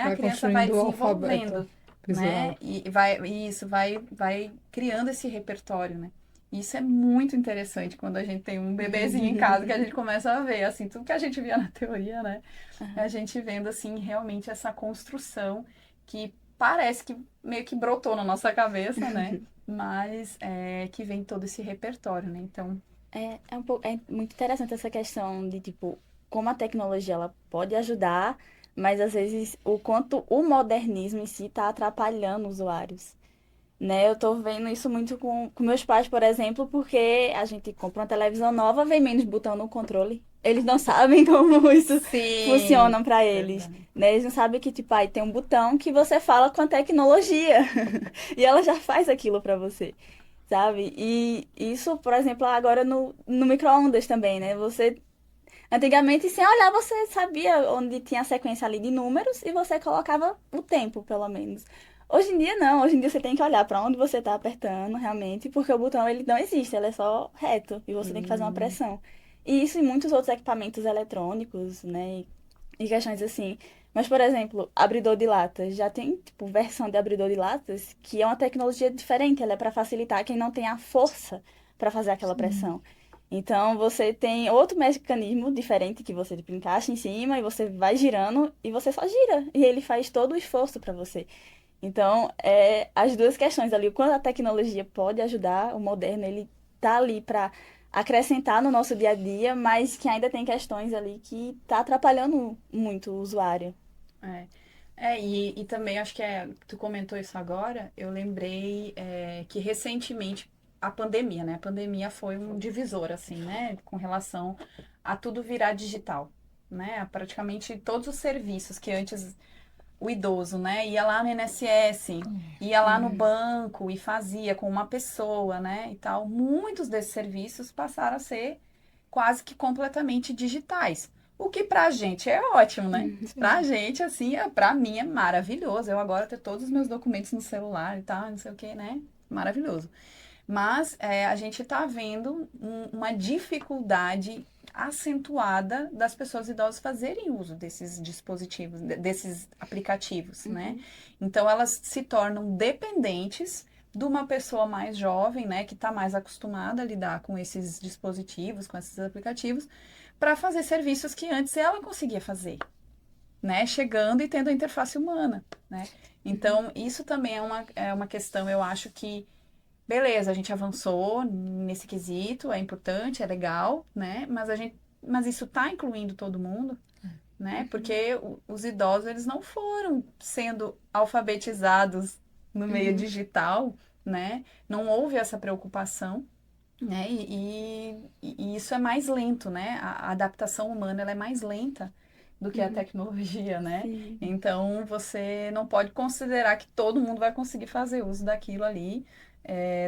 Vai criança vai construindo o alfabeto desenvolvendo, né? visual. E isso vai criando esse repertório, né? Isso é muito interessante quando a gente tem um bebezinho em casa que a gente começa a ver, assim, tudo que a gente via na teoria, né? A Aham. gente vendo, assim, realmente essa construção que parece que meio que brotou na nossa cabeça, né? Mas que vem todo esse repertório, né? Então, É muito interessante essa questão de, tipo, como a tecnologia ela pode ajudar, mas às vezes o quanto o modernismo em si está atrapalhando os usuários. Né? Eu tô vendo isso muito com meus pais, por exemplo, porque a gente compra uma televisão nova, vem menos botão no controle. Eles não sabem como isso sim, funciona para eles. verdade. Né? Eles não sabem que, tipo, aí tem um botão que você fala com a tecnologia. E ela já faz aquilo para você. Sabe? E isso, por exemplo, agora no micro-ondas também, né? Antigamente, sem olhar, você sabia onde tinha a sequência ali de números e você colocava o tempo, pelo menos. Hoje em dia, não. Hoje em dia, você tem que olhar para onde você está apertando, realmente, porque o botão, ele não existe, ele é só reto e você tem que fazer uma Hum, pressão. E isso em muitos outros equipamentos eletrônicos, né? E questões assim. Mas, por exemplo, abridor de latas. Já tem, tipo, versão de abridor de latas que é uma tecnologia diferente. Ela é para facilitar quem não tem a força para fazer aquela Sim. pressão. Então, você tem outro mecanismo diferente que você tipo, encaixa em cima e você vai girando e você só gira. E ele faz todo o esforço para você. Então, as duas questões ali, o quanto a tecnologia pode ajudar, o moderno, ele tá ali para acrescentar no nosso dia a dia, mas que ainda tem questões ali que tá atrapalhando muito o usuário. É. E também acho que tu comentou isso agora, eu lembrei que recentemente a pandemia, né? A pandemia foi um divisor, assim, né? Com relação a tudo virar digital, né? Praticamente todos os serviços que antes o idoso, né? Ia lá no INSS, ia lá no banco e fazia com uma pessoa, né? E tal. Muitos desses serviços passaram a ser quase que completamente digitais. O que pra gente é ótimo, né? Pra gente, assim, pra mim é maravilhoso. Eu agora tenho todos os meus documentos no celular e tal, não sei o que, né? Maravilhoso. Mas a gente está vendo uma dificuldade acentuada das pessoas idosas fazerem uso desses dispositivos, desses aplicativos, né? Então elas se tornam dependentes de uma pessoa mais jovem, né, que está mais acostumada a lidar com esses dispositivos, com esses aplicativos, para fazer serviços que antes ela conseguia fazer, né? Chegando e tendo a interface humana, né? Então isso também é uma questão, eu acho que beleza, a gente avançou nesse quesito, é importante, é legal, né? Mas isso está incluindo todo mundo, né? Porque os idosos, eles não foram sendo alfabetizados no meio digital, né? Não houve essa preocupação, né? E isso é mais lento, né? A adaptação humana, ela é mais lenta do que a tecnologia, né? Sim. Então, você não pode considerar que todo mundo vai conseguir fazer uso daquilo ali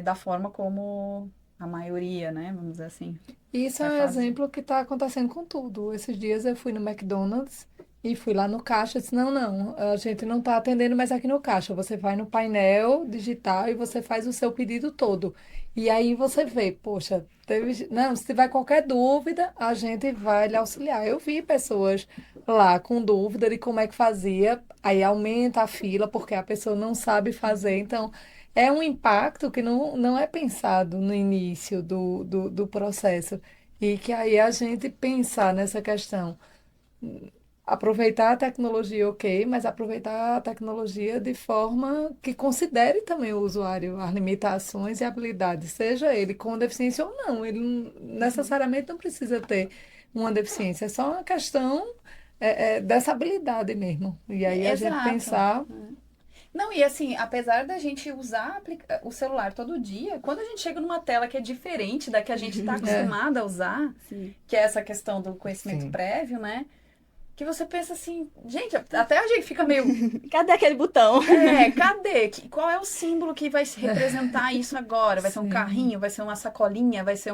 da forma como a maioria, né? Vamos dizer assim, Isso é vai um fazer. exemplo que está acontecendo com tudo. Esses dias eu fui no McDonald's e fui lá no caixa e disse, não, não, a gente não está atendendo mais aqui no caixa. Você vai no painel digital e você faz o seu pedido todo. E aí você vê, poxa, não, se tiver qualquer dúvida, a gente vai lhe auxiliar. Eu vi pessoas lá com dúvida de como é que fazia, aí aumenta a fila porque a pessoa não sabe fazer. Então, é um impacto que não é pensado no início do processo. E que aí a gente pensar nessa questão, aproveitar a tecnologia, ok, mas aproveitar a tecnologia de forma que considere também o usuário, as limitações e habilidades, seja ele com deficiência ou não. Ele necessariamente não precisa ter uma deficiência, é só uma questão dessa habilidade mesmo. E aí a gente Exato. pensar, Não, e assim, apesar da gente usar o celular todo dia, quando a gente chega numa tela que é diferente da que a gente está é, acostumado a usar, Sim. que é essa questão do conhecimento Sim. prévio, né? Que você pensa assim, gente, até a gente fica meio, Cadê aquele botão? cadê? Qual é o símbolo que vai representar isso agora? Vai ser um sim, carrinho, vai ser uma sacolinha, vai ser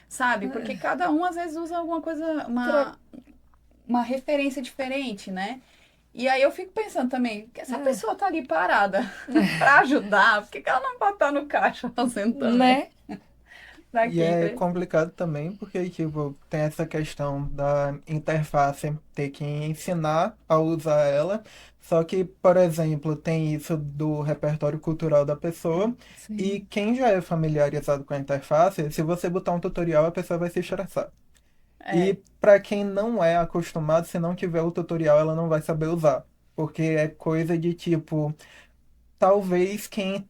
sabe? Porque cada um às vezes usa alguma coisa, pra- uma referência diferente, né? E aí eu fico pensando também, que essa é, pessoa tá ali parada pra ajudar, por que que ela não pode estar no caixa fazendo também? né? Pra E quê? é complicado também porque, tipo, tem essa questão da interface ter que ensinar a usar ela. Só que, por exemplo, tem isso do repertório cultural da pessoa. E Sim. quem já é familiarizado com a interface, se você botar um tutorial, a pessoa vai se estressar. É, E para quem não é acostumado, se não tiver o tutorial, ela não vai saber usar. Porque é coisa de tipo. Talvez quem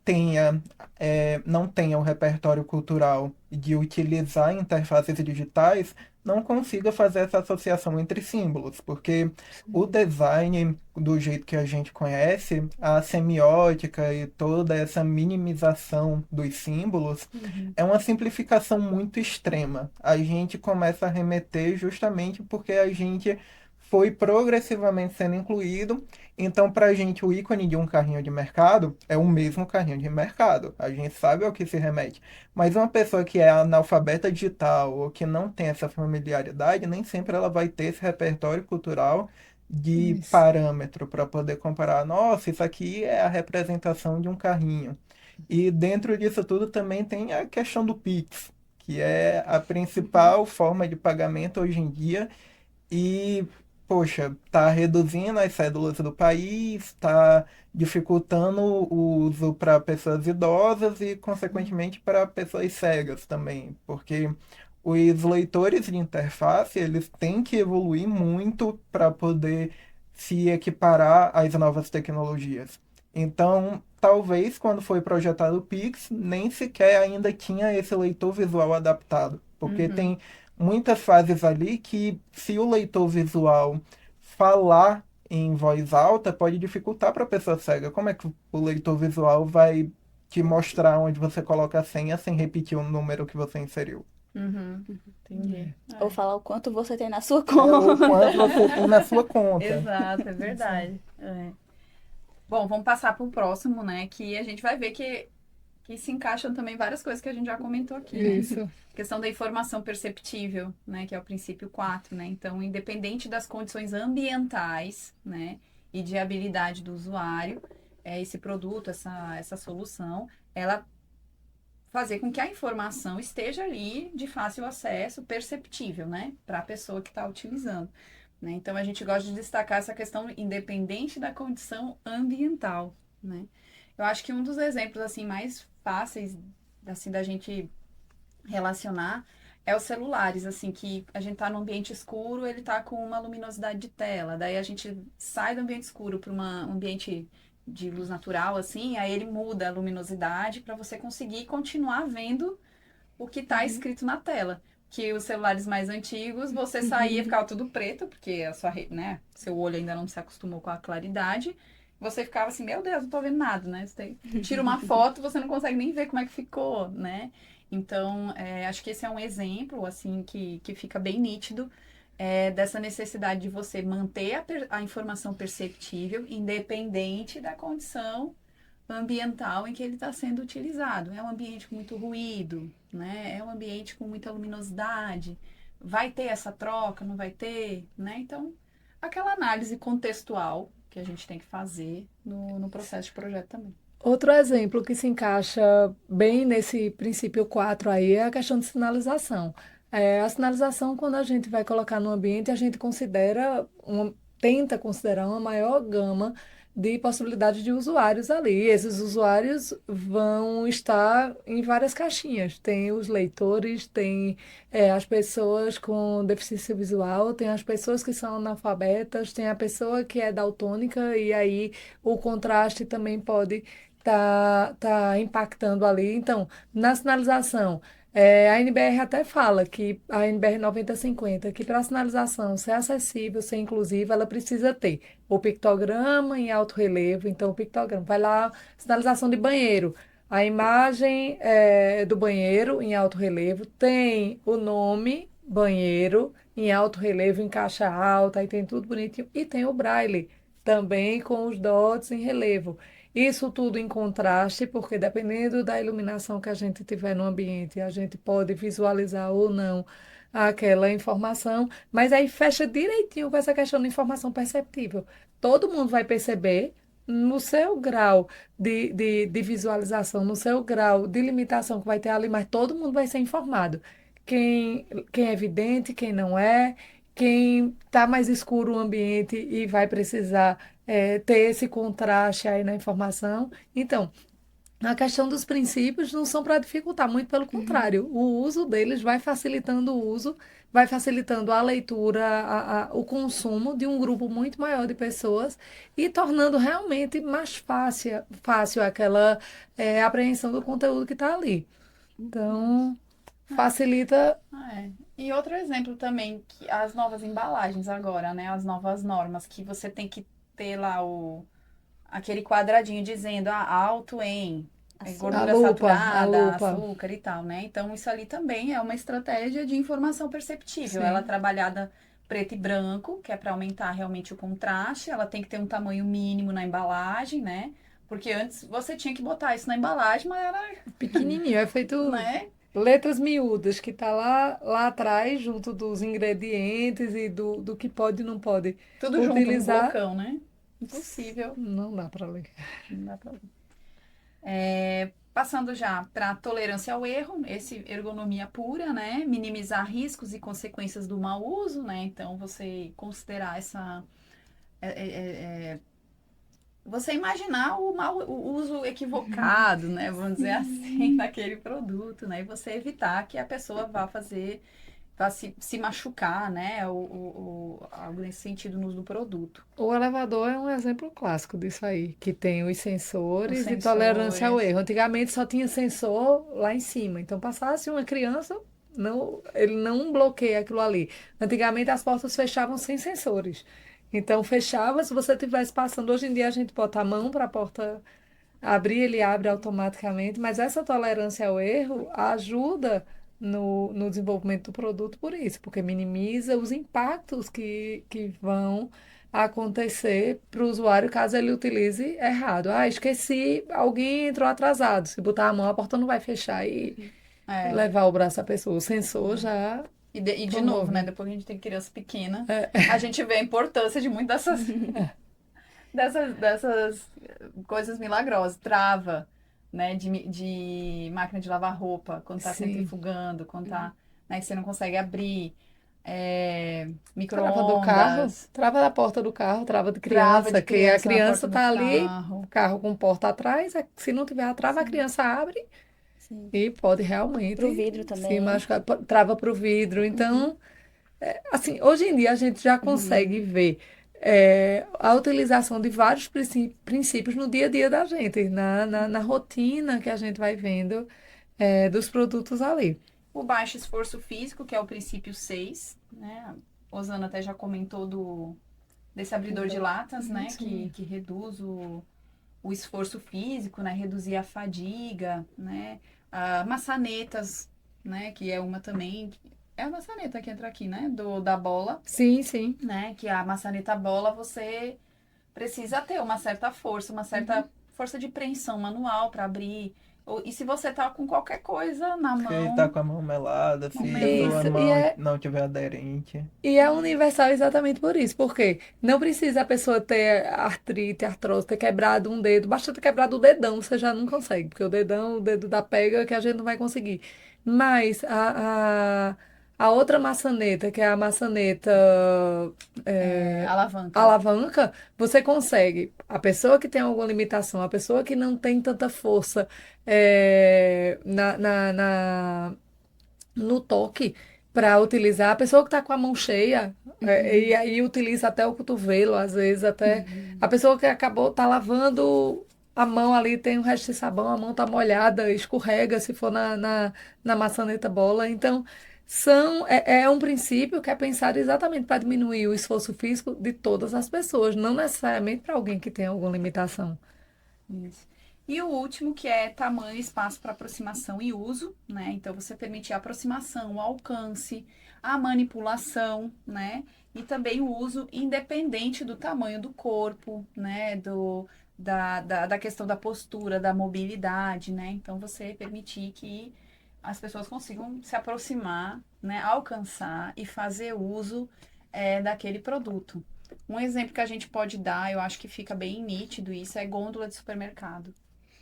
não tenha o repertório cultural de utilizar interfaces digitais não consiga fazer essa associação entre símbolos, porque o Sim. design, do jeito que a gente conhece, a semiótica e toda essa minimização dos símbolos Uhum. é uma simplificação muito extrema. A gente começa a remeter justamente porque a gente foi progressivamente sendo incluído, então, para a gente, o ícone de um carrinho de mercado é o mesmo carrinho de mercado. A gente sabe ao que se remete. Mas uma pessoa que é analfabeta digital ou que não tem essa familiaridade, nem sempre ela vai ter esse repertório cultural de Isso. parâmetro para poder comparar. Nossa, isso aqui é a representação de um carrinho. E dentro disso tudo também tem a questão do Pix, que é a principal forma de pagamento hoje em dia e, poxa, tá reduzindo as cédulas do país, tá dificultando o uso para pessoas idosas e, consequentemente, para pessoas cegas também, porque os leitores de interface, eles têm que evoluir muito para poder se equiparar às novas tecnologias. Então, talvez quando foi projetado o Pix, nem sequer ainda tinha esse leitor visual adaptado, porque Uhum. tem muitas fases ali que, se o leitor visual falar em voz alta, pode dificultar para a pessoa cega. Como é que o leitor visual vai te mostrar onde você coloca a senha sem repetir o número que você inseriu? Uhum. Entendi. Ou falar o quanto você tem na sua O conta. quanto você tem na sua conta. Exato, é verdade. É. Bom, vamos passar para o próximo, né? Que a gente vai ver que se encaixam também várias coisas que a gente já comentou aqui, né? Isso. Questão da informação perceptível, né? Que é o princípio 4, né? Então, independente das condições ambientais, né? E de habilidade do usuário, esse produto, essa solução, ela fazer com que a informação esteja ali de fácil acesso, perceptível, né? Para a pessoa que está utilizando. Né? Então, a gente gosta de destacar essa questão independente da condição ambiental, né? Eu acho que um dos exemplos, assim, mais fáceis, assim, da gente relacionar é os celulares, assim, que a gente tá no ambiente escuro, ele tá com uma luminosidade de tela, daí a gente sai do ambiente escuro para um ambiente de luz natural, assim, aí ele muda a luminosidade para você conseguir continuar vendo o que está escrito na tela. Que os celulares mais antigos, você saía e ficava tudo preto, porque a sua, né, seu olho ainda não se acostumou com a claridade. Você ficava assim, meu Deus, não tô vendo nada, né? Tira uma foto, você não consegue nem ver como é que ficou, né? Então, acho que esse é um exemplo, assim, que fica bem nítido dessa necessidade de você manter a informação perceptível, independente da condição ambiental em que ele está sendo utilizado. É um ambiente com muito ruído, né? É um ambiente com muita luminosidade. Vai ter essa troca, não vai ter, né? Então, aquela análise contextual que a gente tem que fazer no processo de projeto também. Outro exemplo que se encaixa bem nesse princípio 4 aí é a questão de sinalização. A sinalização, quando a gente vai colocar no ambiente, a gente tenta considerar uma maior gama de possibilidades de usuários ali. Esses usuários vão estar em várias caixinhas. Tem os leitores, tem as pessoas com deficiência visual, tem as pessoas que são analfabetas, tem a pessoa que é daltônica, e aí o contraste também pode tá impactando ali. Então, na sinalização, a NBR até fala que a NBR 9050, que para a sinalização ser acessível, ser inclusiva, ela precisa ter o pictograma em alto relevo. Então, o pictograma vai lá, sinalização de banheiro. A imagem do banheiro em alto relevo tem o nome banheiro em alto relevo, em caixa alta, aí tem tudo bonitinho. E tem o braille também com os dots em relevo. Isso tudo em contraste, porque dependendo da iluminação que a gente tiver no ambiente, a gente pode visualizar ou não aquela informação, mas aí fecha direitinho com essa questão de informação perceptível. Todo mundo vai perceber no seu grau de visualização, no seu grau de limitação que vai ter ali, mas todo mundo vai ser informado. Quem é vidente, quem não é, quem está mais escuro o ambiente e vai precisar ter esse contraste aí na informação. Então, a questão dos princípios não são para dificultar, muito pelo contrário. O uso deles vai facilitando o uso, vai facilitando a leitura, o consumo de um grupo muito maior de pessoas e tornando realmente mais fácil aquela apreensão do conteúdo que está ali. Então, facilita. E outro exemplo também, que as novas embalagens agora, né? As novas normas, que você tem que ter lá aquele quadradinho dizendo alto em Açúcar. A gordura lupa, a saturada, lupa. açúcar e tal, né? Então, isso ali também é uma estratégia de informação perceptível. Sim. Ela é trabalhada preto e branco, que é para aumentar realmente o contraste. Ela tem que ter um tamanho mínimo na embalagem, né? Porque antes você tinha que botar isso na embalagem, mas era, Pequenininho, é feito né? letras miúdas, que está lá atrás, junto dos ingredientes e do que pode e não pode Tudo junto, um utilizar. blocão, né? Impossível. Não dá para ler. Não dá pra... Passando já para tolerância ao erro, esse ergonomia pura, né? Minimizar riscos e consequências do mau uso, né? Então, você considerar você imaginar o uso equivocado, né? Vamos dizer assim, daquele produto, né? E você evitar que a pessoa vá se machucar, né? Algo nesse sentido no uso do produto. O elevador é um exemplo clássico disso aí, que tem os Os sensores e tolerância ao sensores. erro. Antigamente só tinha sensor lá em cima, então passasse uma criança, ele não bloqueia aquilo ali. Antigamente as portas fechavam sem sensores. Então fechava, se você estivesse passando. Hoje em dia a gente bota a mão para a porta abrir, ele abre automaticamente, mas essa tolerância ao erro ajuda no desenvolvimento do produto por isso, porque minimiza os impactos que vão acontecer para o usuário caso ele utilize errado. Ah, esqueci, alguém entrou atrasado. Se botar a mão, a porta não vai fechar e É. levar o braço à pessoa. O sensor já E de novo, né? promove. Depois que a gente tem criança pequena, É, a gente vê a importância de muitas dessas coisas milagrosas. Trava, né? De máquina de lavar roupa, quando tá sim. centrifugando, quando tá, né, que você não consegue abrir. Trava do carro, Micro-ondas, trava da porta do carro, trava de trava criança, de que a criança na criança porta do tá ali, carro. carro com porta atrás, se não tiver a trava, a Sim, criança abre sim. e pode Pro realmente vidro se também. machucar, trava para o vidro. Uhum. Então, assim, hoje em dia a gente já consegue ver a utilização de vários princípios no dia a dia da gente, na rotina que a gente vai vendo dos produtos ali. O baixo esforço físico, que é o princípio 6, né? A Osana até já comentou desse abridor de latas, né? Sim. Que reduz o esforço físico, né? Reduzir a fadiga, né? Maçanetas, né? Que é uma também. É a maçaneta que entra aqui, né? Da bola, Sim, sim. né? Que a maçaneta bola você precisa ter uma certa força, uma certa força de preensão manual para abrir. E se você tá com qualquer coisa na Se tá mão, com a mão melada, mão se sua Isso, melada. mão não tiver aderente. e é universal exatamente por isso, porque não precisa a pessoa ter artrite, artrose, ter quebrado um dedo, basta ter quebrado o dedão, você já não consegue, porque o dedão, o dedo da pega que a gente não vai conseguir. Mas a outra maçaneta, que é a maçaneta é, Alavanca. alavanca, você consegue. A pessoa que tem alguma limitação, a pessoa que não tem tanta força no toque para utilizar. A pessoa que está com a mão cheia e Uhum. aí utiliza até o cotovelo, às vezes até a Uhum. pessoa que acabou tá lavando a mão ali, tem um resto de sabão, a mão tá molhada, escorrega se for na maçaneta bola. Então, é um princípio que é pensado exatamente para diminuir o esforço físico de todas as pessoas, não necessariamente para alguém que tem alguma limitação. Isso. E o último, que é tamanho, espaço para aproximação e uso, né? Então, você permitir a aproximação, o alcance, a manipulação, né? E também o uso independente do tamanho do corpo, né? Da questão da postura, da mobilidade, né? Então, você permitir que as pessoas consigam se aproximar, né? Alcançar e fazer uso daquele produto. Um exemplo que a gente pode dar, eu acho que fica bem nítido isso, é gôndola de supermercado,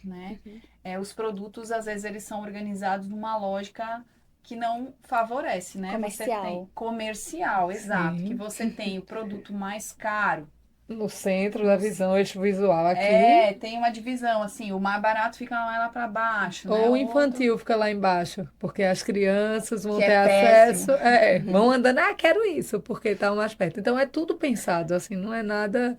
né? Uhum. Os produtos, às vezes, eles são organizados numa lógica que não favorece, né? Você tem Comercial. comercial, exato, que Sim. você tem o produto mais caro. No centro da no- visão, eixo visual aqui. tem uma divisão, assim, o mais barato fica lá para baixo, né? Ou o O outro, infantil fica lá embaixo, porque as crianças vão que é ter péssimo. acesso, vão andando, quero isso, porque está mais perto. Então é tudo pensado, assim, não é nada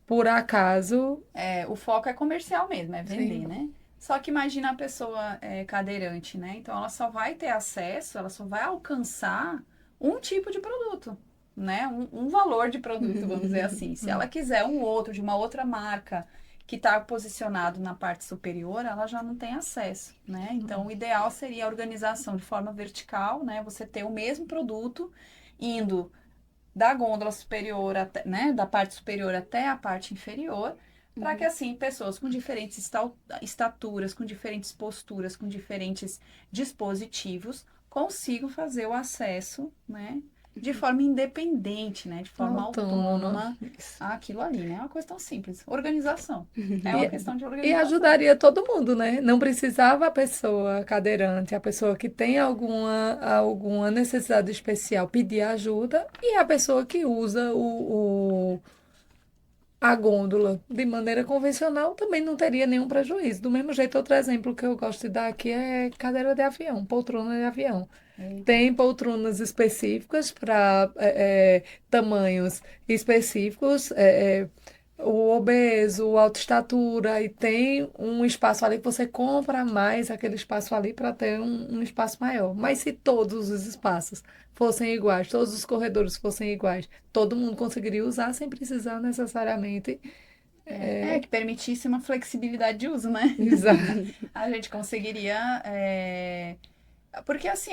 por acaso. O foco é comercial mesmo, é Sim, vender, né? Só que imagina a pessoa cadeirante, né? Então ela só vai ter acesso, ela só vai alcançar um tipo de produto, né? Um valor de produto, vamos dizer assim. Se ela quiser um outro, de uma outra marca, que está posicionado na parte superior, ela já não tem acesso, né? Então o ideal seria a organização de forma vertical, né? Você ter o mesmo produto indo da gôndola superior até, né, da parte superior até a parte inferior, para que Uhum. assim pessoas com diferentes estaturas, com diferentes posturas, com diferentes dispositivos consigam fazer o acesso, né, de forma independente, né, de forma autônoma. autônoma Isso. àquilo ali, né? É uma questão simples, organização. É uma E, questão de e organização. ajudaria todo mundo, né? Não precisava a pessoa cadeirante, a pessoa que tem alguma necessidade especial pedir ajuda e a pessoa que usa a gôndola de maneira convencional, também não teria nenhum prejuízo. Do mesmo jeito, outro exemplo que eu gosto de dar aqui é cadeira de avião, poltrona de avião. Eita. Tem poltronas específicas para tamanhos específicos, o obeso, o alta estatura, e tem um espaço ali que você compra mais aquele espaço ali para ter um espaço maior. Mas se todos os espaços fossem iguais, todos os corredores fossem iguais, todo mundo conseguiria usar sem precisar necessariamente. Que permitisse uma flexibilidade de uso, né? Exato. A gente conseguiria. Porque assim,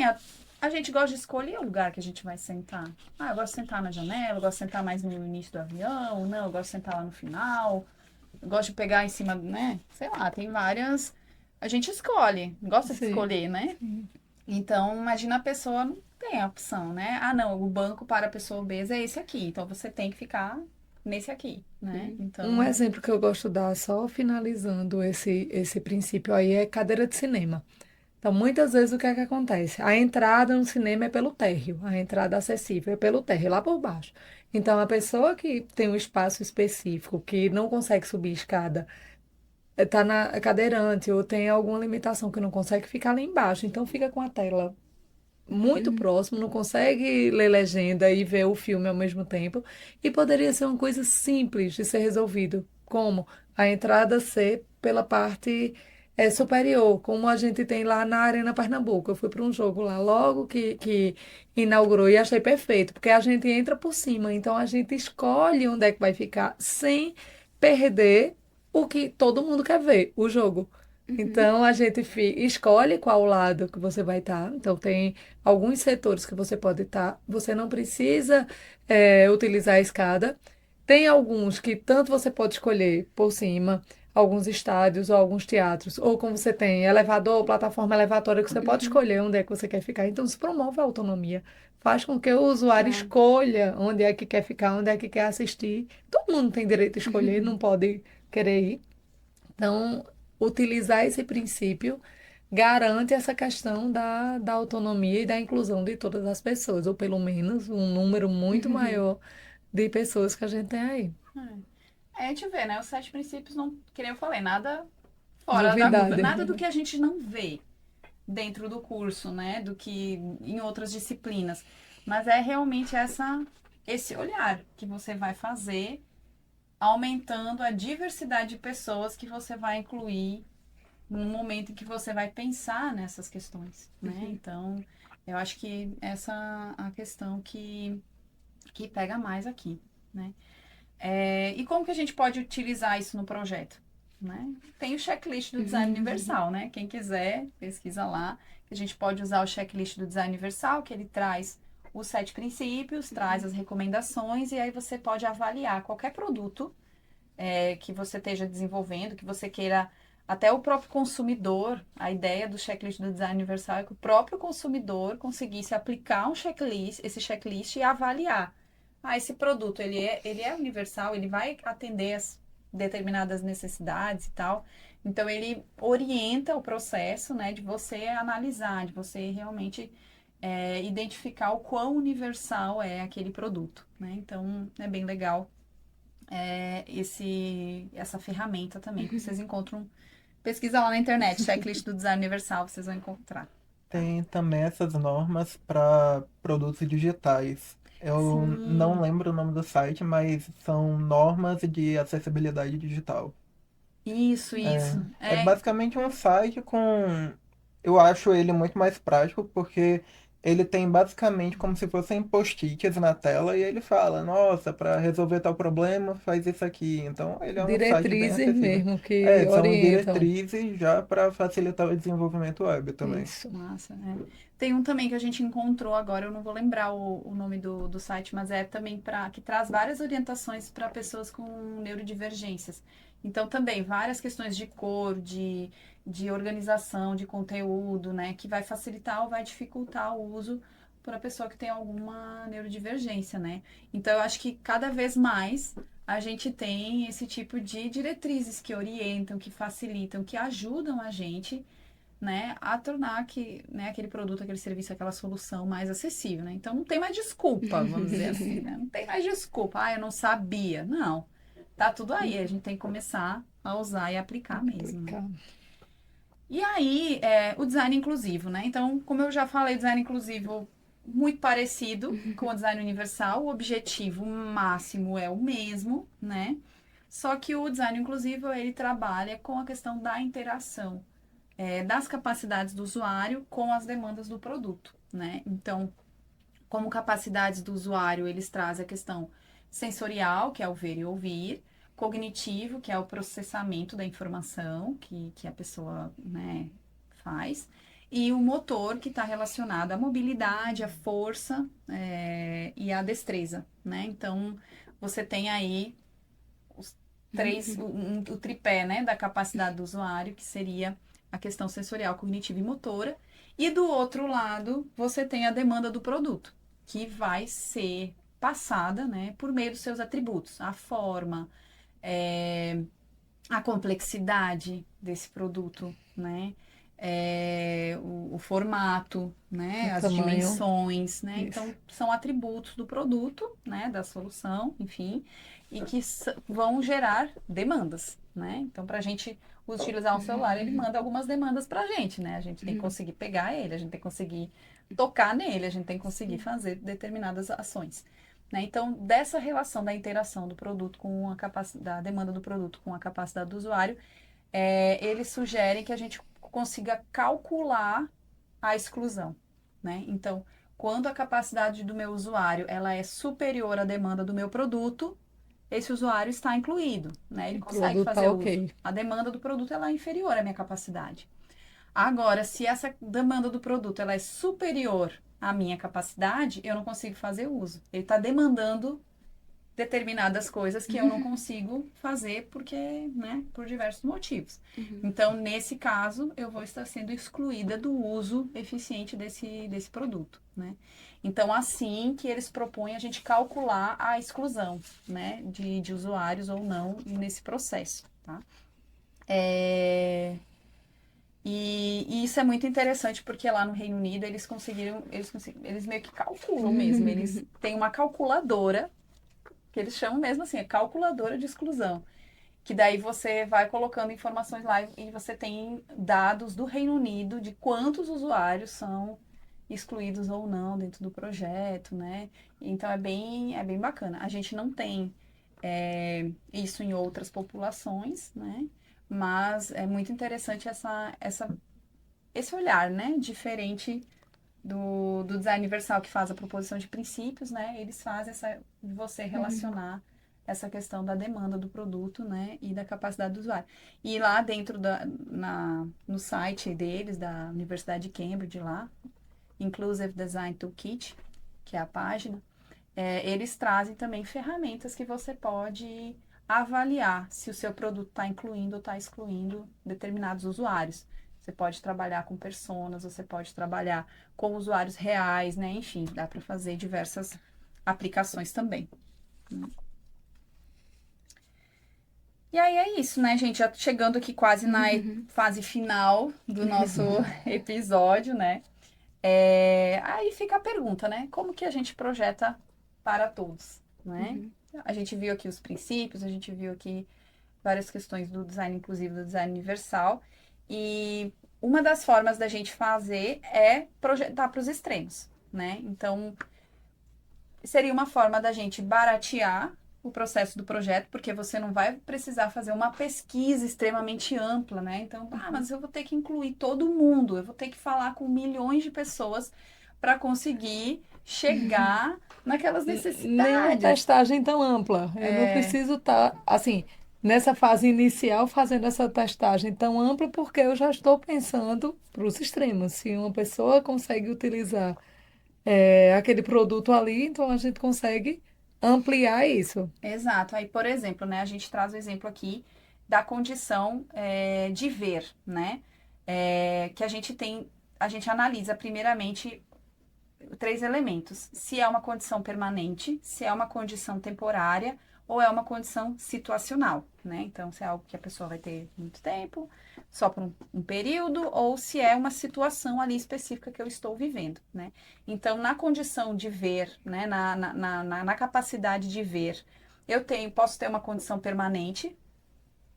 a gente gosta de escolher o lugar que a gente vai sentar. Ah, eu gosto de sentar na janela, eu gosto de sentar mais no início do avião, não, eu gosto de sentar lá no final, eu gosto de pegar em cima, né? Sei lá, tem várias. A gente escolhe, gosta de Sim. escolher, né? Então, imagina a pessoa não tem a opção, né? Ah, não, o banco para a pessoa obesa é esse aqui, então você tem que ficar nesse aqui, né? Um Então, exemplo que eu gosto de dar, só finalizando esse princípio aí, é cadeira de cinema. Então, muitas vezes o que é que acontece? A entrada no cinema é pelo térreo, a entrada acessível é pelo térreo, lá por baixo. Então, a pessoa que tem um espaço específico, que não consegue subir escada, está na cadeirante ou tem alguma limitação que não consegue ficar lá embaixo, então fica com a tela muito próximo, não consegue ler legenda e ver o filme ao mesmo tempo. E poderia ser uma coisa simples de ser resolvido, como a entrada ser pela parte superior, como a gente tem lá na Arena Pernambuco. Eu fui para um jogo lá logo que inaugurou e achei perfeito, porque a gente entra por cima, então a gente escolhe onde é que vai ficar sem perder o que todo mundo quer ver, o jogo. Então a gente escolhe qual lado que você vai estar. Então tem alguns setores que você pode estar. Você não precisa utilizar a escada. Tem alguns que tanto você pode escolher por cima, alguns estádios ou alguns teatros, ou como você tem elevador, plataforma elevatória, que você pode escolher onde é que você quer ficar. Então se promove a autonomia. Faz com que o usuário É. escolha onde é que quer ficar, onde é que quer assistir. Todo mundo tem direito a escolher, não pode querer ir. Então, utilizar esse princípio garante essa questão da autonomia e da inclusão de todas as pessoas, ou pelo menos um número muito maior de pessoas que a gente tem aí. a gente vê, né? Os 7 princípios, não, que nem eu falei, nada fora da curva, Novidade. nada do que a gente não vê dentro do curso, né? Do que em outras disciplinas. Mas é realmente esse olhar que você vai fazer, aumentando a diversidade de pessoas que você vai incluir no momento em que você vai pensar nessas questões, né? Então, eu acho que essa é a questão que pega mais aqui, né? E como que a gente pode utilizar isso no projeto? Né? Tem o checklist do Design Universal, né? Quem quiser, pesquisa lá. A gente pode usar o checklist do Design Universal, que ele traz os 7 princípios, traz as recomendações, e aí você pode avaliar qualquer produto que você esteja desenvolvendo, que você queira, até o próprio consumidor, a ideia do checklist do Design Universal é que o próprio consumidor conseguisse aplicar esse checklist e avaliar. Ah, esse produto, ele é universal, ele vai atender as determinadas necessidades e tal. Então, ele orienta o processo, né, de você analisar, de você realmente identificar o quão universal é aquele produto, né? Então, é bem legal essa ferramenta também, que vocês encontram. Pesquisa lá na internet, checklist do Design Universal, vocês vão encontrar. Tem também essas normas para produtos digitais. Eu não Sim, lembro o nome do site, mas são normas de acessibilidade digital. isso. É basicamente um site com. Eu acho ele muito mais prático porque ele tem basicamente como se fossem post-its na tela e ele fala: Nossa, para resolver tal problema, faz isso aqui. Então ele é um site bem Diretrizes acessível. mesmo que São orientam. diretrizes já para facilitar o desenvolvimento web também. Isso. massa, Tem um também que a gente encontrou agora, eu não vou lembrar o nome do site, mas é também que traz várias orientações para pessoas com neurodivergências. Então, também, várias questões de cor, de organização, de conteúdo, né? Que vai facilitar ou vai dificultar o uso para a pessoa que tem alguma neurodivergência, né? Então, eu acho que cada vez mais a gente tem esse tipo de diretrizes que orientam, que facilitam, que ajudam a gente, né, a tornar aquele produto, aquele serviço, aquela solução mais acessível, né? Então não tem mais desculpa, vamos dizer assim, né? Não tem mais desculpa, eu não sabia. Não. tá tudo aí. A gente tem que começar a usar e aplicar mesmo, né? Aplicar. E aí, o design inclusivo, né? Então, como eu já falei, design inclusivo muito parecido com o design universal, o objetivo máximo é o mesmo, né? Só que o design inclusivo, ele trabalha com a questão da interação, das capacidades do usuário com as demandas do produto, né? Então, como capacidades do usuário, eles trazem a questão sensorial, que é o ver e ouvir, cognitivo, que é o processamento da informação que a pessoa, né, faz, e o motor, que está relacionado à mobilidade, à força, e à destreza, né? Então, você tem aí os três, o tripé, né, da capacidade do usuário, que seria a questão sensorial, cognitiva e motora. E do outro lado, você tem a demanda do produto, que vai ser passada, né, por meio dos seus atributos, a forma, a complexidade desse produto, né? O formato, né? O As tamanho. dimensões, né? Isso. Então, são atributos do produto, né? Da solução, enfim, e que vão gerar demandas, né? Então, para a gente utilizar um celular, ele manda algumas demandas para a gente, né? A gente tem que conseguir pegar ele, a gente tem que conseguir tocar nele, a gente tem que conseguir fazer determinadas ações. Né? Então, dessa relação da interação do produto com a capacidade, da demanda do produto com a capacidade do usuário, eles sugerem que a gente consiga calcular a exclusão. Né? Então, quando a capacidade do meu usuário ela é superior à demanda do meu produto, esse usuário está incluído. Né? Ele O consegue produto tá fazer uso. ok. A demanda do produto ela é inferior à minha capacidade. Agora, se essa demanda do produto ela é superior à minha capacidade, eu não consigo fazer uso. Ele está demandando determinadas coisas que eu não consigo fazer porque, né, por diversos motivos. Então, nesse caso, eu vou estar sendo excluída do uso eficiente desse produto, né? Então, assim que eles propõem a gente calcular a exclusão, né, de usuários ou não nesse processo, tá? E isso é muito interessante porque lá no Reino Unido eles meio que calculam mesmo, eles têm uma calculadora que eles chamam mesmo assim, a calculadora de exclusão. Que daí você vai colocando informações lá e você tem dados do Reino Unido de quantos usuários são excluídos ou não dentro do projeto, né? Então é bem bacana. A gente não tem isso em outras populações, né? Mas é muito interessante esse olhar, né? Diferente do design universal que faz a proposição de princípios, né? Eles fazem de você relacionar essa questão da demanda do produto, né? E da capacidade do usuário. E lá dentro no site deles, da Universidade de Cambridge, lá, Inclusive Design Toolkit, que é a página, eles trazem também ferramentas que você pode avaliar se o seu produto está incluindo ou está excluindo determinados usuários. Você pode trabalhar com personas, você pode trabalhar com usuários reais, né? Enfim, dá para fazer diversas aplicações também. E aí é isso, né, gente? Já chegando aqui quase na fase final do nosso episódio, né? Aí fica a pergunta, né? Como que a gente projeta para todos, né? A gente viu aqui os princípios, a gente viu aqui várias questões do design inclusivo, do design universal. E uma das formas da gente fazer é projetar para os extremos, né? Então, seria uma forma da gente baratear o processo do projeto, porque você não vai precisar fazer uma pesquisa extremamente ampla, né? Então, mas eu vou ter que incluir todo mundo, eu vou ter que falar com milhões de pessoas para conseguir chegar naquelas Nenhuma necessidades. testagem tão ampla. Eu não preciso estar, assim, nessa fase inicial fazendo essa testagem tão ampla, porque eu já estou pensando para os extremos. Se uma pessoa consegue utilizar aquele produto ali, então a gente consegue ampliar isso. Exato. Aí, por exemplo, né, a gente traz o exemplo aqui da condição de ver, né? Que a gente analisa primeiramente três elementos. Se é uma condição permanente, se é uma condição temporária ou é uma condição situacional, né? Então, se é algo que a pessoa vai ter muito tempo, só por um período, ou se é uma situação ali específica que eu estou vivendo, né? Então, na condição de ver, né? Na capacidade de ver, Posso ter uma condição permanente,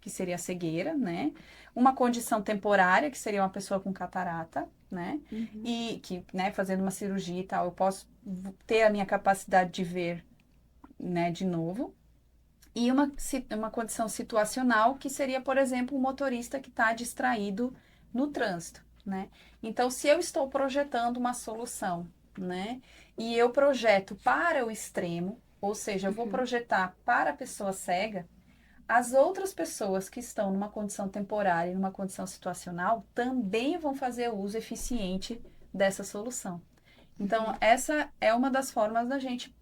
que seria a cegueira, né? Uma condição temporária, que seria uma pessoa com catarata, né? E que, né, fazendo uma cirurgia e tal, eu posso ter a minha capacidade de ver, né, de novo. E uma condição situacional, que seria, por exemplo, um motorista que está distraído no trânsito, né? Então, se eu estou projetando uma solução, né? E eu projeto para o extremo, ou seja, eu vou projetar para a pessoa cega, as outras pessoas que estão numa condição temporária, numa condição situacional, também vão fazer uso eficiente dessa solução. Então, essa é uma das formas da gente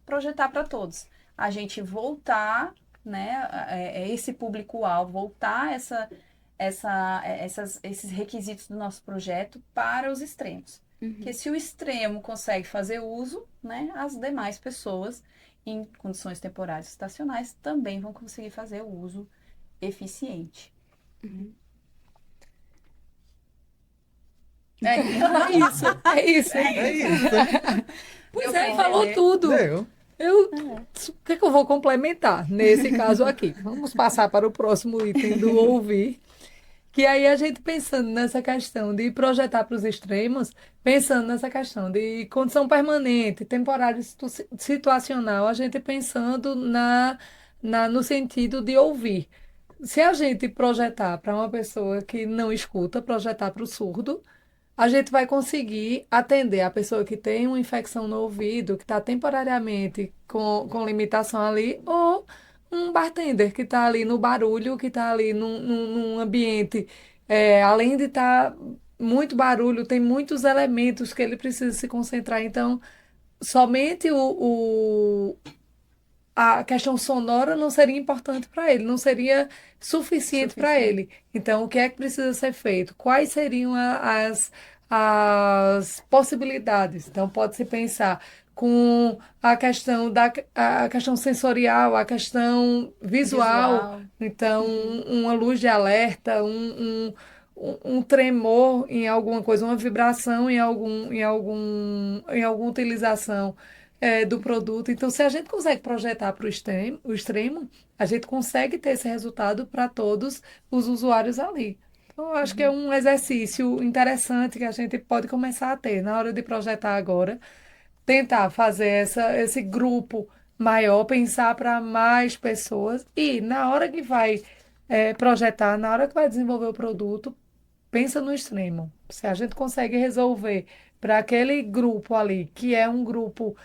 projetar para todos. A gente voltar, né, esse público-alvo, voltar esses requisitos do nosso projeto para os extremos. Porque se o extremo consegue fazer uso, né, as demais pessoas em condições temporárias e estacionais também vão conseguir fazer o uso eficiente. É isso, é isso. É isso. Pois Deu é, pra falou entender? tudo. Deu. O que é que eu vou complementar nesse caso aqui? Vamos passar para o próximo item do ouvir. Que aí a gente pensando nessa questão de projetar para os extremos, pensando nessa questão de condição permanente, temporária e situacional, a gente pensando no sentido de ouvir. Se a gente projetar para uma pessoa que não escuta, projetar para o surdo, a gente vai conseguir atender a pessoa que tem uma infecção no ouvido, que está temporariamente com limitação ali, ou um bartender que está ali no barulho, que está ali num ambiente, além de estar muito barulho, tem muitos elementos que ele precisa se concentrar. Então, somente a questão sonora não seria importante para ele, não seria suficiente para ele. Então, o que é que precisa ser feito? Quais seriam as possibilidades? Então, pode-se pensar com a questão sensorial, a questão visual. Então, uma luz de alerta, um tremor em alguma coisa, uma vibração em alguma utilização do produto. Então, se a gente consegue projetar para o extremo, a gente consegue ter esse resultado para todos os usuários ali. Então, eu acho que é um exercício interessante que a gente pode começar a ter na hora de projetar agora, tentar fazer esse grupo maior, pensar para mais pessoas e na hora que vai projetar, na hora que vai desenvolver o produto, pensa no extremo. Se a gente consegue resolver para aquele grupo ali, que é um grupo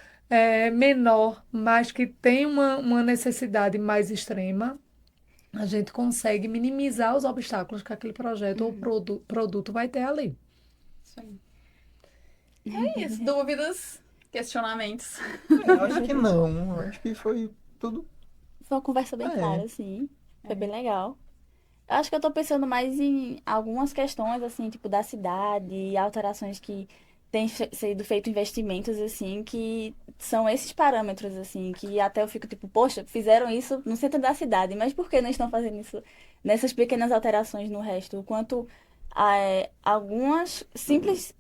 menor, mas que tem uma necessidade mais extrema, a gente consegue minimizar os obstáculos que aquele projeto ou produto vai ter ali. Isso aí. É isso. Dúvidas, questionamentos. Eu acho que não. Eu acho que foi tudo. Foi uma conversa bem clara, assim. Foi bem legal. Eu acho que eu tô pensando mais em algumas questões, assim, tipo, da cidade, alterações que têm sido feito investimentos, assim, que são esses parâmetros, assim, que até eu fico tipo, poxa, fizeram isso no centro da cidade, mas por que não estão fazendo isso nessas pequenas alterações no resto? O quanto algumas simples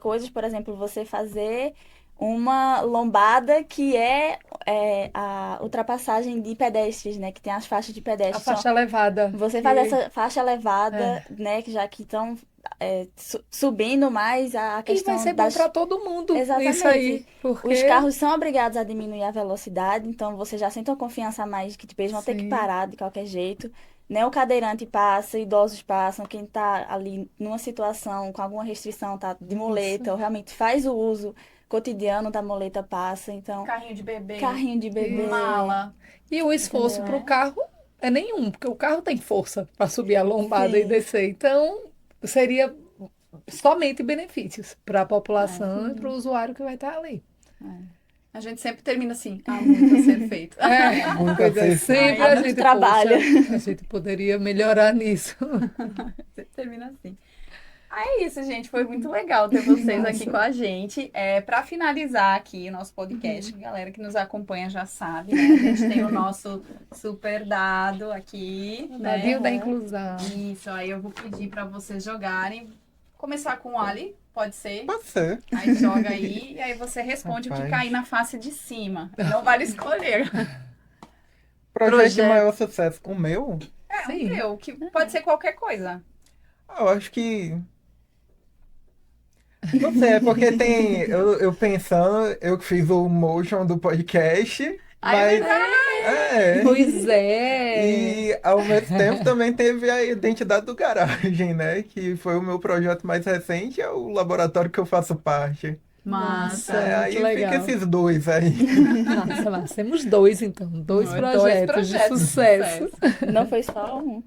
coisas, por exemplo, você fazer uma lombada que é a ultrapassagem de pedestres, né? Que tem as faixas de A pedestres. faixa elevada. Você faz essa faixa elevada, né? Que já que estão subindo mais a E questão vai ser bom das... para todo mundo Exatamente. isso aí, porque Os carros são obrigados a diminuir a velocidade, então você já sente uma confiança a mais de que tipo, eles vão ter que Sim. parar de qualquer jeito. Né? O cadeirante passa, idosos passam, quem está ali numa situação com alguma restrição, tá de muleta, ou realmente faz o uso cotidiano da muleta passa, então Carrinho de bebê, carrinho de bebê. mala. E o esforço Entendeu, para o né? carro é nenhum, porque o carro tem força para subir a lombada e Sim. descer. Então, seria somente benefícios para a população e para o usuário que vai estar ali. A gente sempre termina assim, há muito a ser feito. Muito Pois é, a ser sempre Há a muito gente, trabalho. poxa, a gente poderia melhorar nisso. Sempre termina assim. É isso, gente. Foi muito legal ter vocês aqui Nossa. com a gente. Para finalizar aqui o nosso podcast, a galera que nos acompanha já sabe, né? A gente tem o nosso super dado aqui, né? Dadinho da inclusão. Isso, aí eu vou pedir para vocês jogarem. Começar com o Ali, pode ser? Pode ser. Aí joga aí e aí você responde o que Rapaz. cair na face de cima. Não vale escolher. projeto de maior sucesso. O meu? É, Sim. o teu, que pode ser qualquer coisa. Eu acho que. Não sei, é porque tem. Eu pensando, eu que fiz o motion do podcast, Ai, é mas. verdade. É. Pois é. E ao mesmo tempo também teve a identidade do Garagem, né? Que foi o meu projeto mais recente, é o laboratório que eu faço parte. Massa. Nossa. Aí muito fica legal. esses dois aí. Massa, massa. Temos dois, então. Dois Dois projetos de projetos de sucesso. Não foi só um.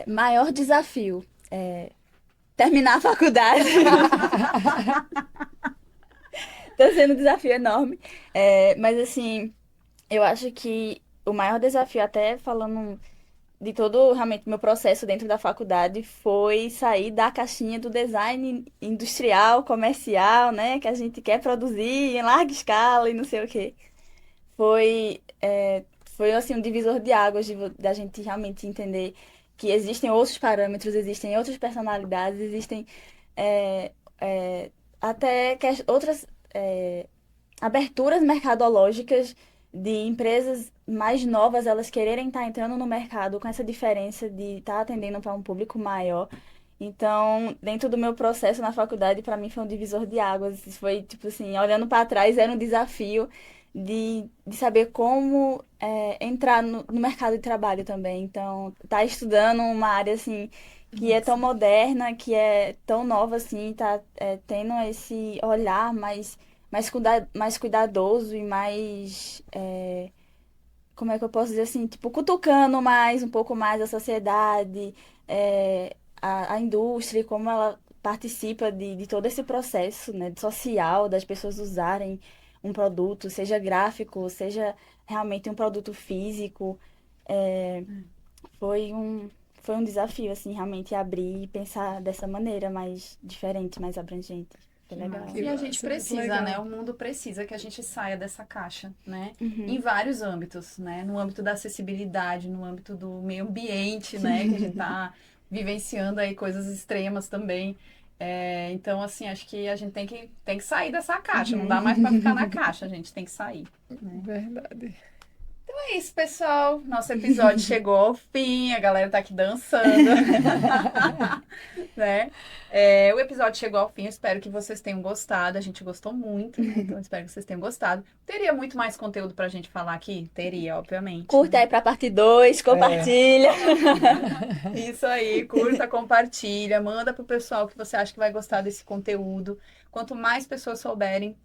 Maior desafio. Terminar a faculdade. Tá sendo um desafio enorme. Mas assim, eu acho que o maior desafio, até falando de todo realmente meu processo dentro da faculdade, foi sair da caixinha do design industrial, comercial, né? Que a gente quer produzir em larga escala e não sei o quê. Foi assim, um divisor de águas da gente realmente entender que existem outros parâmetros, existem outras personalidades, existem é, é, até outras aberturas mercadológicas de empresas mais novas, elas quererem estar entrando no mercado com essa diferença de estar atendendo para um público maior. Então, dentro do meu processo na faculdade, para mim foi um divisor de águas. Foi, tipo assim, olhando para trás, era um desafio de saber como entrar no mercado de trabalho também. Então, tá estudando uma área, assim, que é tão moderna, que é tão nova, assim, tá tendo esse olhar mais cuidadoso e mais, como é que eu posso dizer assim, tipo, cutucando mais, um pouco mais a sociedade, a indústria, e como ela participa de todo esse processo, né, social, das pessoas usarem um produto, seja gráfico, seja realmente um produto físico. É, foi um desafio, assim, realmente abrir e pensar dessa maneira mais diferente, mais abrangente. Foi legal. E a gente massa, muito precisa, legal. né? O mundo precisa que a gente saia dessa caixa, né? Uhum. Em vários âmbitos, né? No âmbito da acessibilidade, no âmbito do meio ambiente, né? Que a gente tá vivenciando aí coisas extremas também. Então, assim, acho que a gente tem que sair dessa caixa. Não dá mais para ficar na caixa, a gente tem que sair. Né? Verdade. É isso, pessoal. Nosso episódio chegou ao fim. A galera tá aqui dançando. Né? O episódio chegou ao fim. Eu espero que vocês tenham gostado. A gente gostou muito, né? Então, eu espero que vocês tenham gostado. Teria muito mais conteúdo pra gente falar aqui? Teria, obviamente. Curta aí pra parte 2, compartilha. Isso aí, curta, compartilha, manda pro pessoal que você acha que vai gostar desse conteúdo. Quanto mais pessoas souberem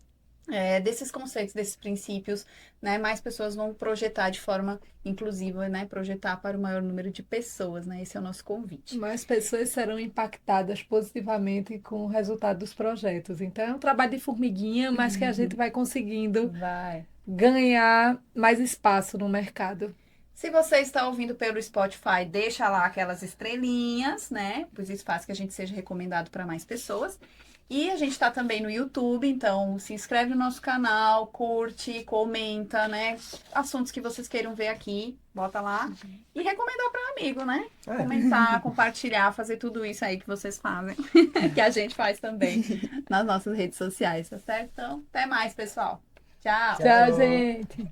desses conceitos, desses princípios, né, mais pessoas vão projetar de forma inclusiva, né, projetar para o maior número de pessoas, né, esse é o nosso convite. Mais pessoas serão impactadas positivamente com o resultado dos projetos. Então, é um trabalho de formiguinha, mas que a gente vai conseguindo Vai. ganhar mais espaço no mercado. Se você está ouvindo pelo Spotify, deixa lá aquelas estrelinhas, né, pois isso faz que a gente seja recomendado para mais pessoas. E a gente está também no YouTube, então se inscreve no nosso canal, curte, comenta, né? Assuntos que vocês queiram ver aqui, bota lá. E recomendar para amigo, né? Comentar, compartilhar, fazer tudo isso aí que vocês fazem, que a gente faz também nas nossas redes sociais, tá certo? Então, até mais, pessoal. Tchau. Tchau, gente!